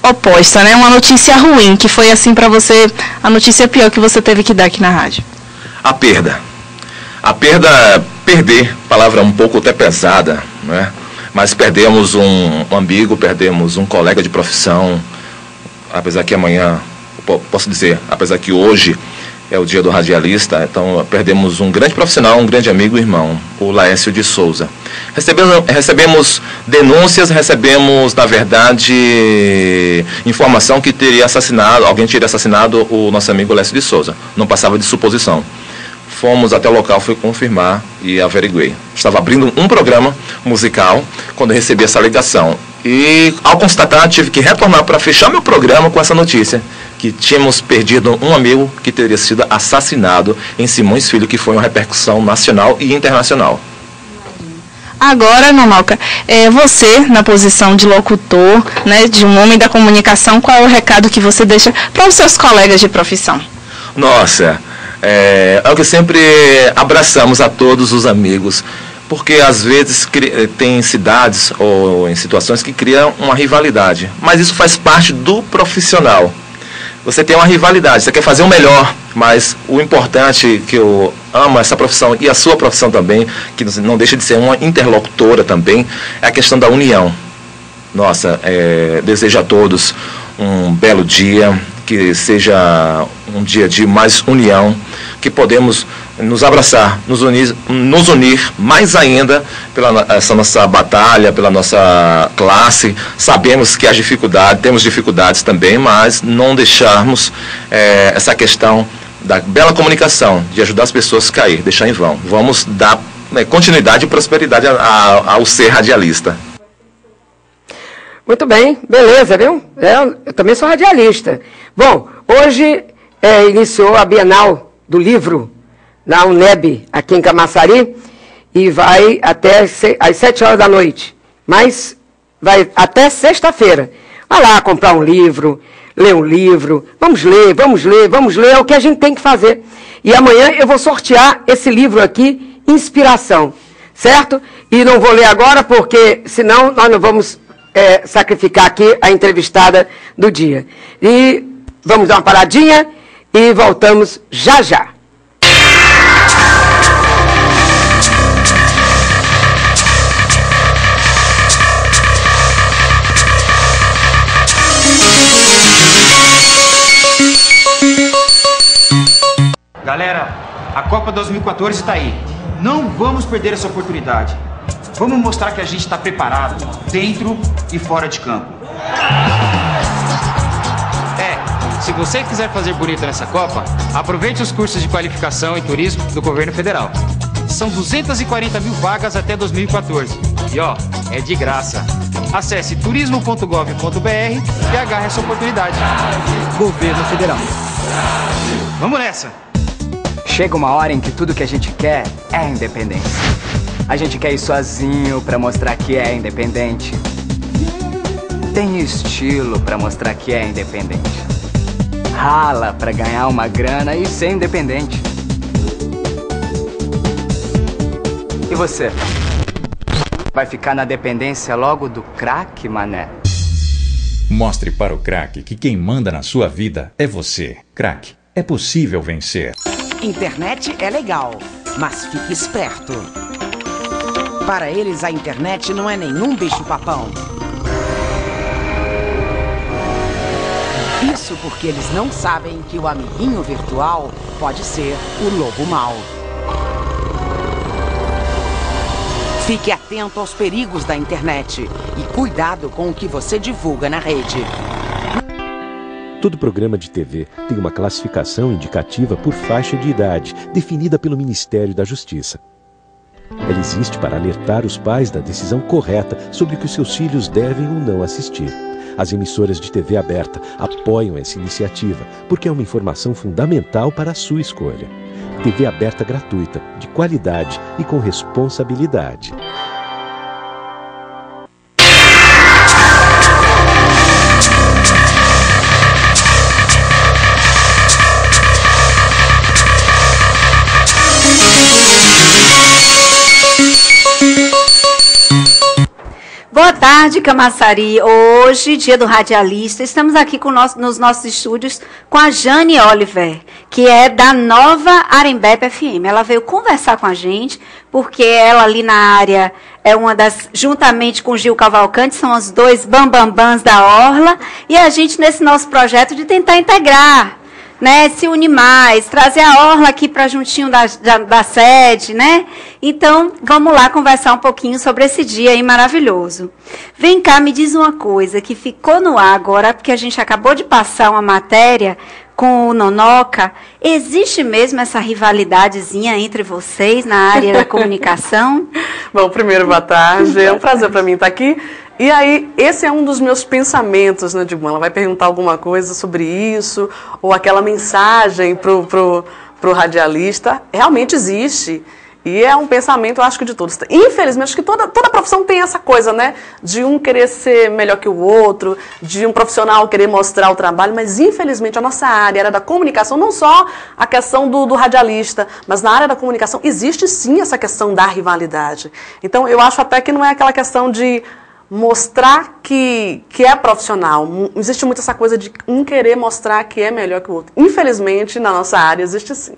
oposta, né? Uma notícia ruim, que foi assim para você, a notícia pior que você teve que dar aqui na rádio. A perda. A perda, perder, palavra um pouco até pesada, né? Mas perdemos um amigo, perdemos um colega de profissão, apesar que amanhã, posso dizer, apesar que hoje é o dia do radialista, então perdemos um grande profissional, um grande amigo e irmão, o Laércio de Souza. Recebemos denúncias, recebemos, na verdade, informação que alguém teria assassinado o nosso amigo Laércio de Souza. Não passava de suposição. Fomos até o local, fui confirmar e averiguei. Estava abrindo um programa musical quando recebi essa ligação. E, ao constatar, tive que retornar para fechar meu programa com essa notícia, que tínhamos perdido um amigo que teria sido assassinado em Simões Filho, que foi uma repercussão nacional e internacional. Agora, Nonoca, você, na posição de locutor, né, de um homem da comunicação, qual é o recado que você deixa para os seus colegas de profissão? Nossa, é o que sempre abraçamos a todos os amigos, porque às vezes tem cidades ou em situações que criam uma rivalidade, mas isso faz parte do profissional. Você tem uma rivalidade, você quer fazer o melhor, mas o importante, que eu amo essa profissão e a sua profissão também, que não deixa de ser uma interlocutora também, é a questão da união. Nossa, desejo a todos um belo dia, que seja um dia de mais união, que podemos nos abraçar, nos unir mais ainda pela essa nossa batalha, pela nossa classe. Sabemos que temos dificuldades também, mas não deixarmos essa questão da bela comunicação, de ajudar as pessoas a cair, deixar em vão. Vamos dar continuidade e prosperidade ao ser radialista. Muito bem, beleza, viu? Eu também sou radialista. Bom, hoje iniciou a Bienal do Livro na UNEB, aqui em Camaçari, e vai até às 7 horas da noite. Mas vai até sexta-feira. Vai lá comprar um livro, ler um livro. Vamos ler, é o que a gente tem que fazer. E amanhã eu vou sortear esse livro aqui, Inspiração, certo? E não vou ler agora, porque senão nós não vamos sacrificar aqui a entrevistada do dia. E vamos dar uma paradinha e voltamos já já. Galera, a Copa 2014 está aí. Não vamos perder essa oportunidade. Vamos mostrar que a gente está preparado, dentro e fora de campo. se você quiser fazer bonito nessa Copa, aproveite os cursos de qualificação em turismo do governo federal. São 240 mil vagas até 2014. E ó, é de graça. Acesse turismo.gov.br e agarre essa oportunidade. Governo Federal. Vamos nessa! Chega uma hora em que tudo que a gente quer é independência. A gente quer ir sozinho pra mostrar que é independente. Tem estilo pra mostrar que é independente. Rala pra ganhar uma grana e ser independente. E você? Vai ficar na dependência logo do crack, mané? Mostre para o crack que quem manda na sua vida é você. Crack, é possível vencer. Internet é legal, mas fique esperto. Para eles, a internet não é nenhum bicho-papão. Isso porque eles não sabem que o amiguinho virtual pode ser o lobo mau. Fique atento aos perigos da internet e cuidado com o que você divulga na rede. Todo programa de TV tem uma classificação indicativa por faixa de idade, definida pelo Ministério da Justiça. Ela existe para alertar os pais da decisão correta sobre o que os seus filhos devem ou não assistir. As emissoras de TV aberta apoiam essa iniciativa, porque é uma informação fundamental para a sua escolha. TV aberta gratuita, de qualidade e com responsabilidade. Boa tarde, Camaçari. Hoje, dia do radialista, estamos aqui nos nossos estúdios com a Jane Oliver, que é da Nova Arembepe FM. Ela veio conversar com a gente, porque ela ali na área é uma das, juntamente com o Gil Cavalcante, são os dois bambambãs da Orla, e a gente nesse nosso projeto de tentar integrar, né, se unir mais, trazer a Orla aqui para juntinho da sede, né? Então, vamos lá conversar um pouquinho sobre esse dia aí maravilhoso. Vem cá, me diz uma coisa que ficou no ar agora, porque a gente acabou de passar uma matéria com o Nonoca. Existe mesmo essa rivalidadezinha entre vocês na área da comunicação? Bom, primeiro, boa tarde. É um prazer para mim estar aqui. E aí, esse é um dos meus pensamentos, né, Digman? Ela vai perguntar alguma coisa sobre isso, ou aquela mensagem pro radialista. Realmente existe. E é um pensamento, eu acho que de todos. Infelizmente, acho que toda profissão tem essa coisa, né? De um querer ser melhor que o outro, de um profissional querer mostrar o trabalho, mas infelizmente a nossa área, a área da comunicação, não só a questão do radialista, mas na área da comunicação existe sim essa questão da rivalidade. Então, eu acho até que não é aquela questão de mostrar que é profissional. Existe muito essa coisa de um querer mostrar que é melhor que o outro. Infelizmente, na nossa área, existe sim.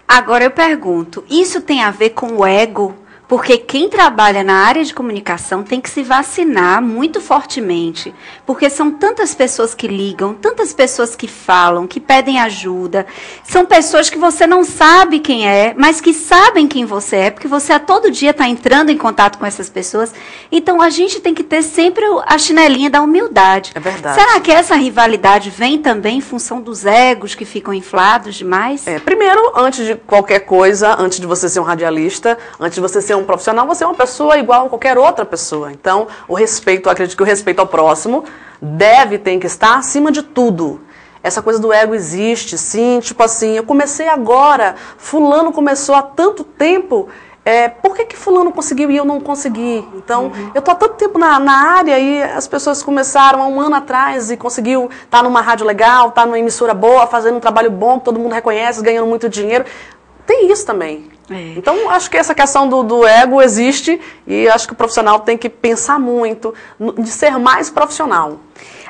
Agora eu pergunto, isso tem a ver com o ego? Porque quem trabalha na área de comunicação tem que se vacinar muito fortemente, porque são tantas pessoas que ligam, tantas pessoas que falam, que pedem ajuda, são pessoas que você não sabe quem é, mas que sabem quem você é, porque você a todo dia está entrando em contato com essas pessoas. Então a gente tem que ter sempre a chinelinha da humildade. É verdade. Será que essa rivalidade vem também em função dos egos que ficam inflados demais? Primeiro, antes de qualquer coisa, antes de você ser um radialista, antes de você ser um profissional, você é uma pessoa igual a qualquer outra pessoa. Então, o respeito, eu acredito que o respeito ao próximo tem que estar acima de tudo. Essa coisa do ego existe, sim, tipo assim, eu comecei agora, fulano começou há tanto tempo, por que fulano conseguiu e eu não consegui? Então, eu estou há tanto tempo na área e as pessoas começaram há um ano atrás e conseguiu estar numa rádio legal, estar numa emissora boa, fazendo um trabalho bom, que todo mundo reconhece, ganhando muito dinheiro. Tem isso também. Então, acho que essa questão do ego existe e acho que o profissional tem que pensar muito de ser mais profissional.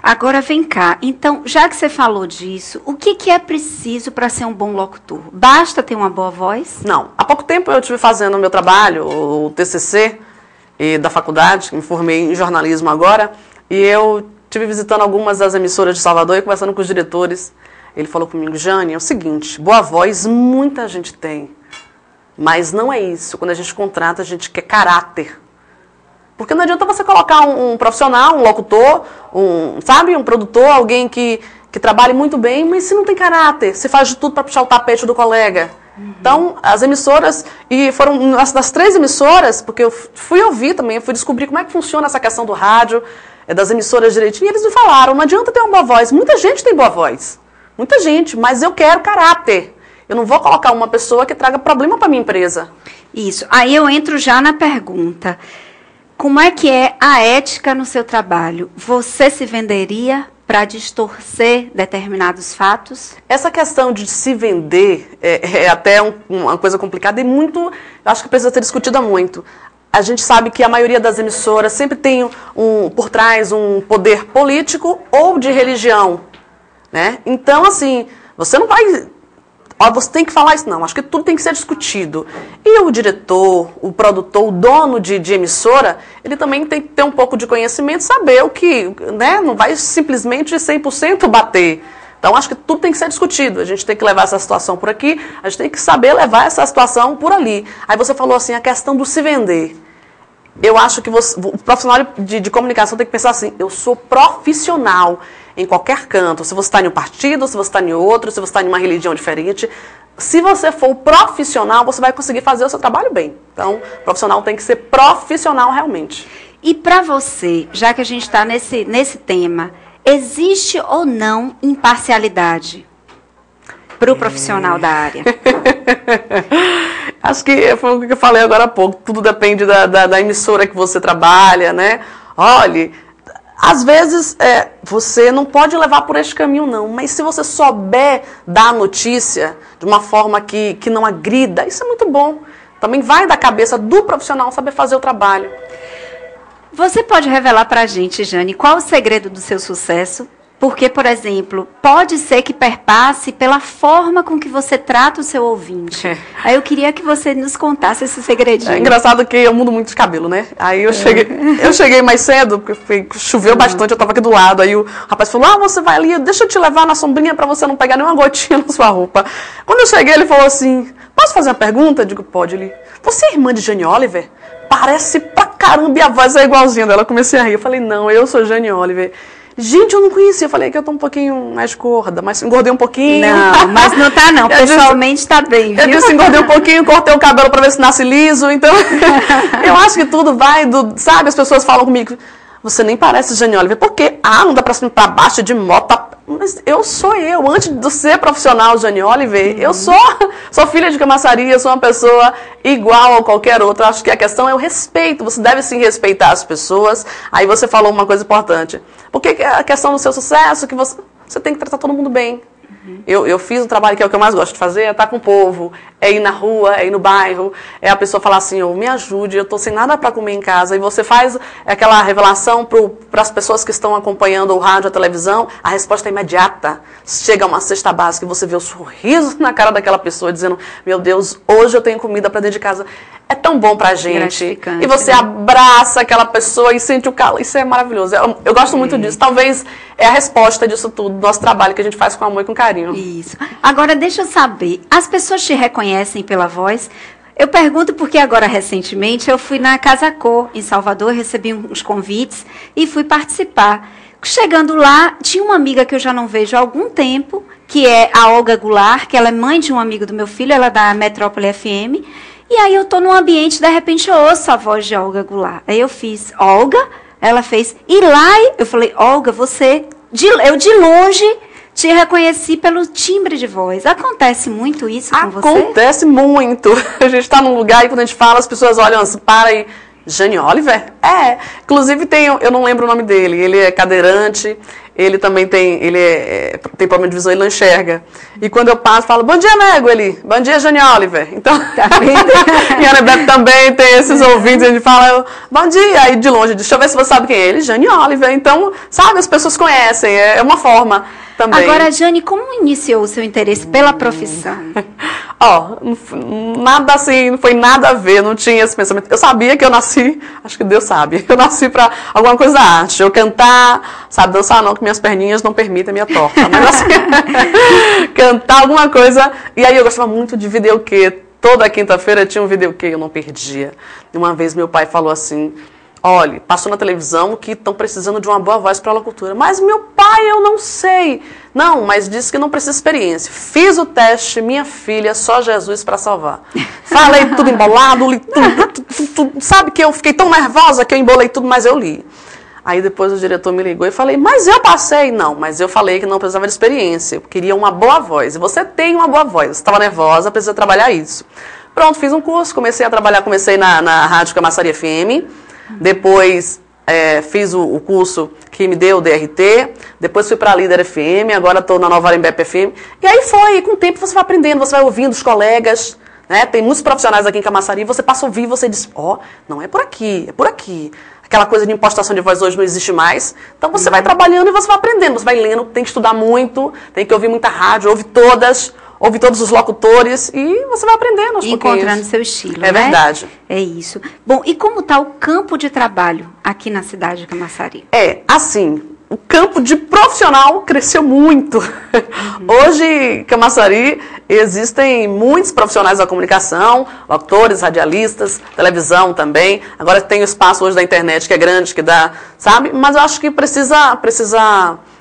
Agora, vem cá. Então, já que você falou disso, o que é preciso para ser um bom locutor? Basta ter uma boa voz? Não. Há pouco tempo eu estive fazendo o meu trabalho, o TCC da faculdade, me formei em jornalismo agora, e eu estive visitando algumas das emissoras de Salvador e conversando com os diretores. Ele falou comigo, Jane, é o seguinte, boa voz muita gente tem, mas não é isso. Quando a gente contrata, a gente quer caráter. Porque não adianta você colocar um profissional, um locutor, um produtor, alguém que que trabalhe muito bem, mas se não tem caráter, se faz de tudo para puxar o tapete do colega. Então, as emissoras, e foram das 3 emissoras, porque eu fui ouvir também, eu fui descobrir como é que funciona essa questão do rádio, das emissoras direitinho, e eles me falaram, não adianta ter uma boa voz, muita gente tem boa voz, muita gente, mas eu quero caráter. Eu não vou colocar uma pessoa que traga problema para minha empresa. Isso, aí eu entro já na pergunta, como é que é a ética no seu trabalho? Você se venderia para distorcer determinados fatos? Essa questão de se vender é até uma coisa complicada e muito, acho que precisa ser discutida muito. A gente sabe que a maioria das emissoras sempre tem por trás um poder político ou de religião, né? Então, assim, você não vai... Você tem que falar isso, não. Acho que tudo tem que ser discutido. E o diretor, o produtor, o dono de emissora, ele também tem que ter um pouco de conhecimento, saber o que, né? Não vai simplesmente 100% bater. Então, acho que tudo tem que ser discutido. A gente tem que levar essa situação por aqui, a gente tem que saber levar essa situação por ali. Aí você falou assim, a questão do se vender. Eu acho que o profissional de comunicação tem que pensar assim, eu sou profissional em qualquer canto. Se você está em um partido, se você está em outro, se você está em uma religião diferente. Se você for profissional, você vai conseguir fazer o seu trabalho bem. Então, o profissional tem que ser profissional realmente. E para você, já que a gente está nesse tema, existe ou não imparcialidade para o profissional da área? Acho que foi o que eu falei agora há pouco. Tudo depende da emissora que você trabalha, né? Olhe, às vezes você não pode levar por este caminho, não. Mas se você souber dar a notícia de uma forma que não agrida, isso é muito bom. Também vai da cabeça do profissional saber fazer o trabalho. Você pode revelar para a gente, Jane, qual o segredo do seu sucesso? Porque, por exemplo, pode ser que perpasse pela forma com que você trata o seu ouvinte. Aí eu queria que você nos contasse esse segredinho. É engraçado que eu mudo muito de cabelo, né? Aí eu cheguei mais cedo, porque choveu bastante, eu estava aqui do lado. Aí o rapaz falou, você vai ali, deixa eu te levar na sombrinha para você não pegar nenhuma gotinha na sua roupa. Quando eu cheguei, ele falou assim, posso fazer uma pergunta? Eu digo, pode. Ele, você é irmã de Jane Oliver? Parece pra caramba e a voz é igualzinha dela. Eu comecei a rir, eu falei, não, eu sou Jane Oliver. Gente, eu não conhecia. Eu falei que eu tô um pouquinho mais gorda, mas engordei um pouquinho. Não, mas não tá não. Pessoalmente tá bem, viu? Eu disse, engordei um pouquinho, cortei o cabelo pra ver se nasce liso. Então, eu acho que tudo vai do... Sabe, as pessoas falam comigo, você nem parece Jane Oliver. Por quê? Anda pra cima e pra baixo de moto. Mas eu sou eu. Antes de ser profissional Jane Oliver, eu sou filha de Camaçari, sou uma pessoa igual a qualquer outra. Acho que a questão é o respeito. Você deve sim respeitar as pessoas. Aí você falou uma coisa importante. Porque a questão do seu sucesso, que você tem que tratar todo mundo bem. Eu fiz um trabalho que é o que eu mais gosto de fazer, é estar com o povo, é ir na rua, é ir no bairro, é a pessoa falar assim, me ajude, eu estou sem nada para comer em casa, e você faz aquela revelação para as pessoas que estão acompanhando o rádio, a televisão, a resposta é imediata. Chega uma cesta básica e você vê o sorriso na cara daquela pessoa dizendo, meu Deus, hoje eu tenho comida para dentro de casa. É tão bom pra gente. E você abraça aquela pessoa e sente o calor. Isso é maravilhoso. Eu gosto muito disso. Talvez é a resposta disso tudo, do nosso trabalho que a gente faz com amor e com carinho. Isso. Agora, deixa eu saber, as pessoas te reconhecem pela voz? Eu pergunto porque agora, recentemente, eu fui na Casa Cor, em Salvador, recebi uns convites e fui participar. Chegando lá, tinha uma amiga que eu já não vejo há algum tempo, que é a Olga Goulart, que ela é mãe de um amigo do meu filho, ela é da Metrópole FM. E aí eu tô num ambiente, de repente eu ouço a voz de Olga Goulart. Aí eu fiz, Olga? Ela fez, e lá, eu falei, Olga, eu de longe te reconheci pelo timbre de voz. Acontece muito isso com você? Acontece muito. A gente tá num lugar e quando a gente fala, as pessoas olham assim, para aí, Jane Oliver? Inclusive eu não lembro o nome dele, ele é cadeirante, ele também tem problema de visão, ele não enxerga. E quando eu passo, falo, bom dia, nego, ele, bom dia, Jane Oliver. Então, e a Anebete também tem esses ouvintes, a gente fala, bom dia, aí de longe, deixa eu ver se você sabe quem é ele, Jane Oliver. Então, sabe, as pessoas conhecem, é uma forma também. Agora, Jane, como iniciou o seu interesse pela profissão? Nada assim, não foi nada a ver, não tinha esse pensamento. Eu sabia que eu nasci, acho que Deus sabe, eu nasci pra alguma coisa da arte. Eu cantar, sabe, dançar não, que minhas perninhas não permitem a minha torta. Mas assim, cantar alguma coisa. E aí eu gostava muito de videokê. Toda quinta-feira tinha um videokê, eu não perdia. E uma vez meu pai falou assim, olha, passou na televisão que estão precisando de uma boa voz para locutora. Mas meu pai, eu não sei. Não, mas disse que não precisa de experiência. Fiz o teste, minha filha, só Jesus para salvar. Falei tudo embolado, li tudo. Sabe que eu fiquei tão nervosa que eu embolei tudo, mas eu li. Aí depois o diretor me ligou e falei, mas eu passei. Não, mas eu falei que não precisava de experiência. Eu queria uma boa voz. E você tem uma boa voz. Você estava nervosa, precisa trabalhar isso. Pronto, fiz um curso, comecei a trabalhar, comecei na Rádio Camaçari FM. Depois fiz o curso que me deu o DRT, depois fui para a Líder FM, agora estou na Nova Arembepe FM. E aí foi, com o tempo você vai aprendendo, você vai ouvindo os colegas, né? Tem muitos profissionais aqui em Camaçari, você passa a ouvir, você diz, não é por aqui, é por aqui. Aquela coisa de impostação de voz hoje não existe mais. Então você vai trabalhando e você vai aprendendo, você vai lendo, tem que estudar muito, tem que ouvir muita rádio, ouve todos os locutores e você vai aprendendo aos pouquinhos. Encontrando seu estilo, É verdade. É isso. Bom, e como está o campo de trabalho aqui na cidade de Camaçari? Assim, o campo de profissional cresceu muito. Hoje, em Camaçari, existem muitos profissionais da comunicação, locutores, radialistas, televisão também. Agora tem o espaço hoje da internet que é grande, que dá, sabe? Mas eu acho que precisa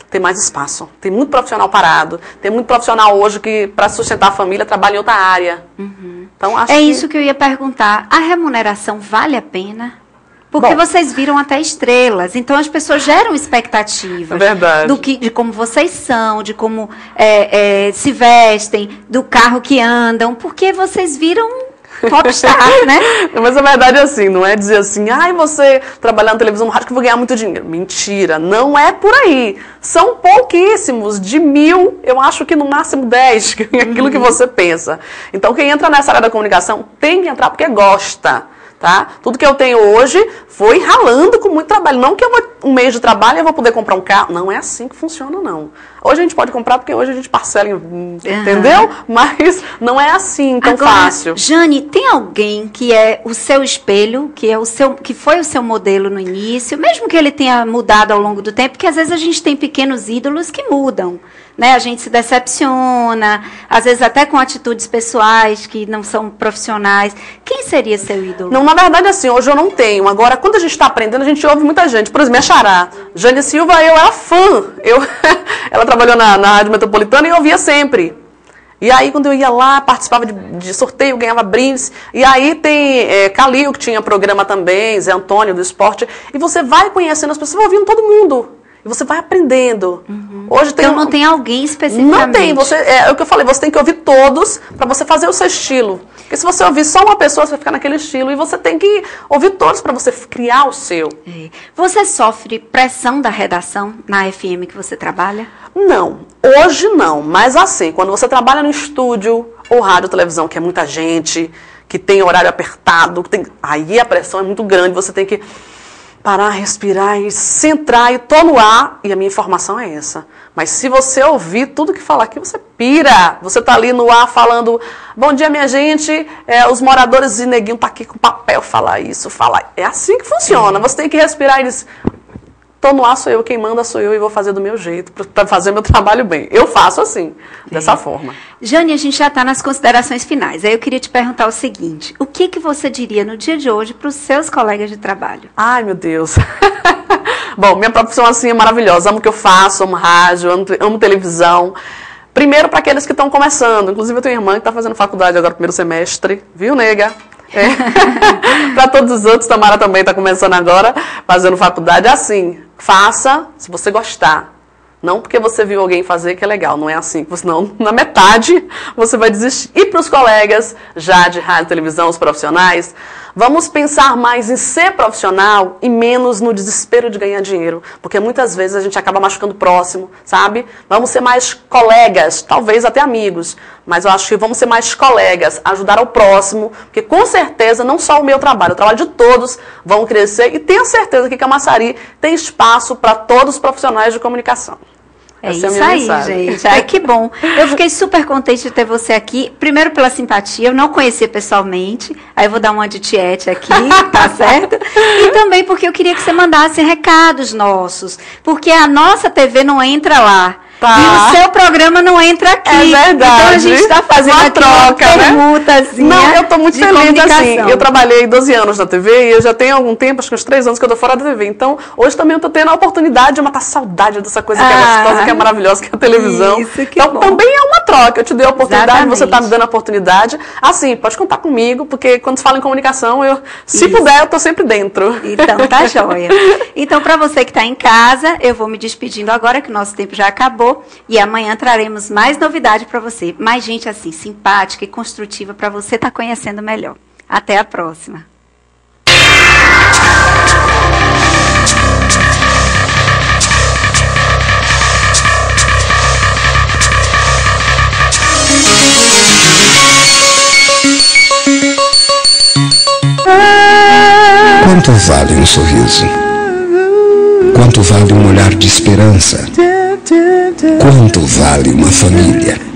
ter mais espaço. Tem muito profissional parado. Tem muito profissional hoje que, para sustentar a família, trabalha em outra área. Então, acho isso que eu ia perguntar. A remuneração vale a pena? Porque vocês viram até estrelas. Então, as pessoas geram expectativas. Verdade. De como vocês são, de como se vestem, do carro que andam. Porque vocês viram popstar, né? Mas a verdade é assim, não é dizer assim, você trabalhar na televisão, no rádio, que eu vou ganhar muito dinheiro. Mentira, não é por aí. São pouquíssimos, de 1000, eu acho que no máximo 10, aquilo que você pensa. Então, quem entra nessa área da comunicação tem que entrar porque gosta. Tá? Tudo que eu tenho hoje foi ralando com muito trabalho. Não que um mês de trabalho eu vou poder comprar um carro. Não é assim que funciona, não. Hoje a gente pode comprar porque hoje a gente parcela, entendeu? Mas não é assim tão fácil. Jane, tem alguém que é o seu espelho, que foi o seu modelo no início, mesmo que ele tenha mudado ao longo do tempo, porque às vezes a gente tem pequenos ídolos que mudam. Né? A gente se decepciona, às vezes até com atitudes pessoais que não são profissionais. Quem seria seu ídolo? Não, na verdade, assim, hoje eu não tenho. Agora, quando a gente está aprendendo, a gente ouve muita gente. Por exemplo, minha xará, Jane Silva, eu era fã. Ela trabalhou na Rádio Metropolitana e eu ouvia sempre. E aí, quando eu ia lá, participava de sorteio, ganhava brindes. E aí tem Calil, que tinha programa também, Zé Antônio, do esporte. E você vai conhecendo as pessoas, vai ouvindo todo mundo. E você vai aprendendo. Hoje tem então não tem alguém especificamente? Não tem. É o que eu falei, você tem que ouvir todos para você fazer o seu estilo. Porque se você ouvir só uma pessoa, você vai ficar naquele estilo. E você tem que ouvir todos para você criar o seu. Você sofre pressão da redação na FM que você trabalha? Não. Hoje não. Mas assim, quando você trabalha no estúdio ou rádio, televisão, que é muita gente, que tem horário apertado, aí a pressão é muito grande. Você tem que parar, respirar e centrar, e tô no ar, e a minha informação é essa. Mas se você ouvir tudo que falar aqui, você pira. Você tá ali no ar falando, bom dia minha gente, os moradores de Neguinho tá aqui com papel, falar isso, falar. É assim que funciona, você tem que respirar e dizer, tô no ar, sou eu, quem manda sou eu e vou fazer do meu jeito, para fazer meu trabalho bem. Eu faço assim, dessa forma. Jane, a gente já está nas considerações finais. Aí eu queria te perguntar o seguinte, o que você diria no dia de hoje para os seus colegas de trabalho? Ai, meu Deus. Bom, minha profissão assim é maravilhosa, amo o que eu faço, amo rádio, amo televisão. Primeiro para aqueles que estão começando, inclusive eu tenho irmã que está fazendo faculdade agora, primeiro semestre, viu, nega? Para todos os outros, Tamara também está começando agora, fazendo faculdade. Assim, faça se você gostar. Não porque você viu alguém fazer que é legal, não é assim. Senão, na metade, você vai desistir. E para os colegas já de rádio e televisão, os profissionais, vamos pensar mais em ser profissional e menos no desespero de ganhar dinheiro. Porque muitas vezes a gente acaba machucando o próximo, sabe? Vamos ser mais colegas, talvez até amigos. Mas eu acho que vamos ser mais colegas, ajudar ao próximo. Porque com certeza, não só o meu trabalho, o trabalho de todos vão crescer. E tenho certeza que Camaçari tem espaço para todos os profissionais de comunicação. Essa isso aí, gente. Ai, que bom. Eu fiquei super contente de ter você aqui. Primeiro pela simpatia, eu não conhecia pessoalmente. Aí eu vou dar uma de tiete aqui, tá certo? E também porque eu queria que você mandasse recados nossos. Porque a nossa TV não entra lá. Tá. E o seu programa não entra aqui. É verdade. Então a gente está fazendo uma aqui troca, uma permutazinha. Não, eu tô muito de feliz assim. comunicação. Eu trabalhei 12 anos na TV e eu já tenho algum tempo, acho que uns 3 anos que eu tô fora da TV. Então, hoje também eu tô tendo a oportunidade de matar saudade dessa coisa que é gostosa, que é maravilhosa, que é a televisão. Isso, que então, bom. também é uma troca. Eu te dei a oportunidade, Exatamente. você tá me dando a oportunidade. Assim, pode contar comigo, porque quando se fala em comunicação, se puder, eu tô sempre dentro. Então, tá joia. Então, para você que está em casa, eu vou me despedindo agora, que o nosso tempo já acabou. E amanhã traremos mais novidade para você. Mais gente assim, simpática e construtiva para você estar conhecendo melhor. Até a próxima. Quanto vale um sorriso? Quanto vale um olhar de esperança? Quanto vale uma família?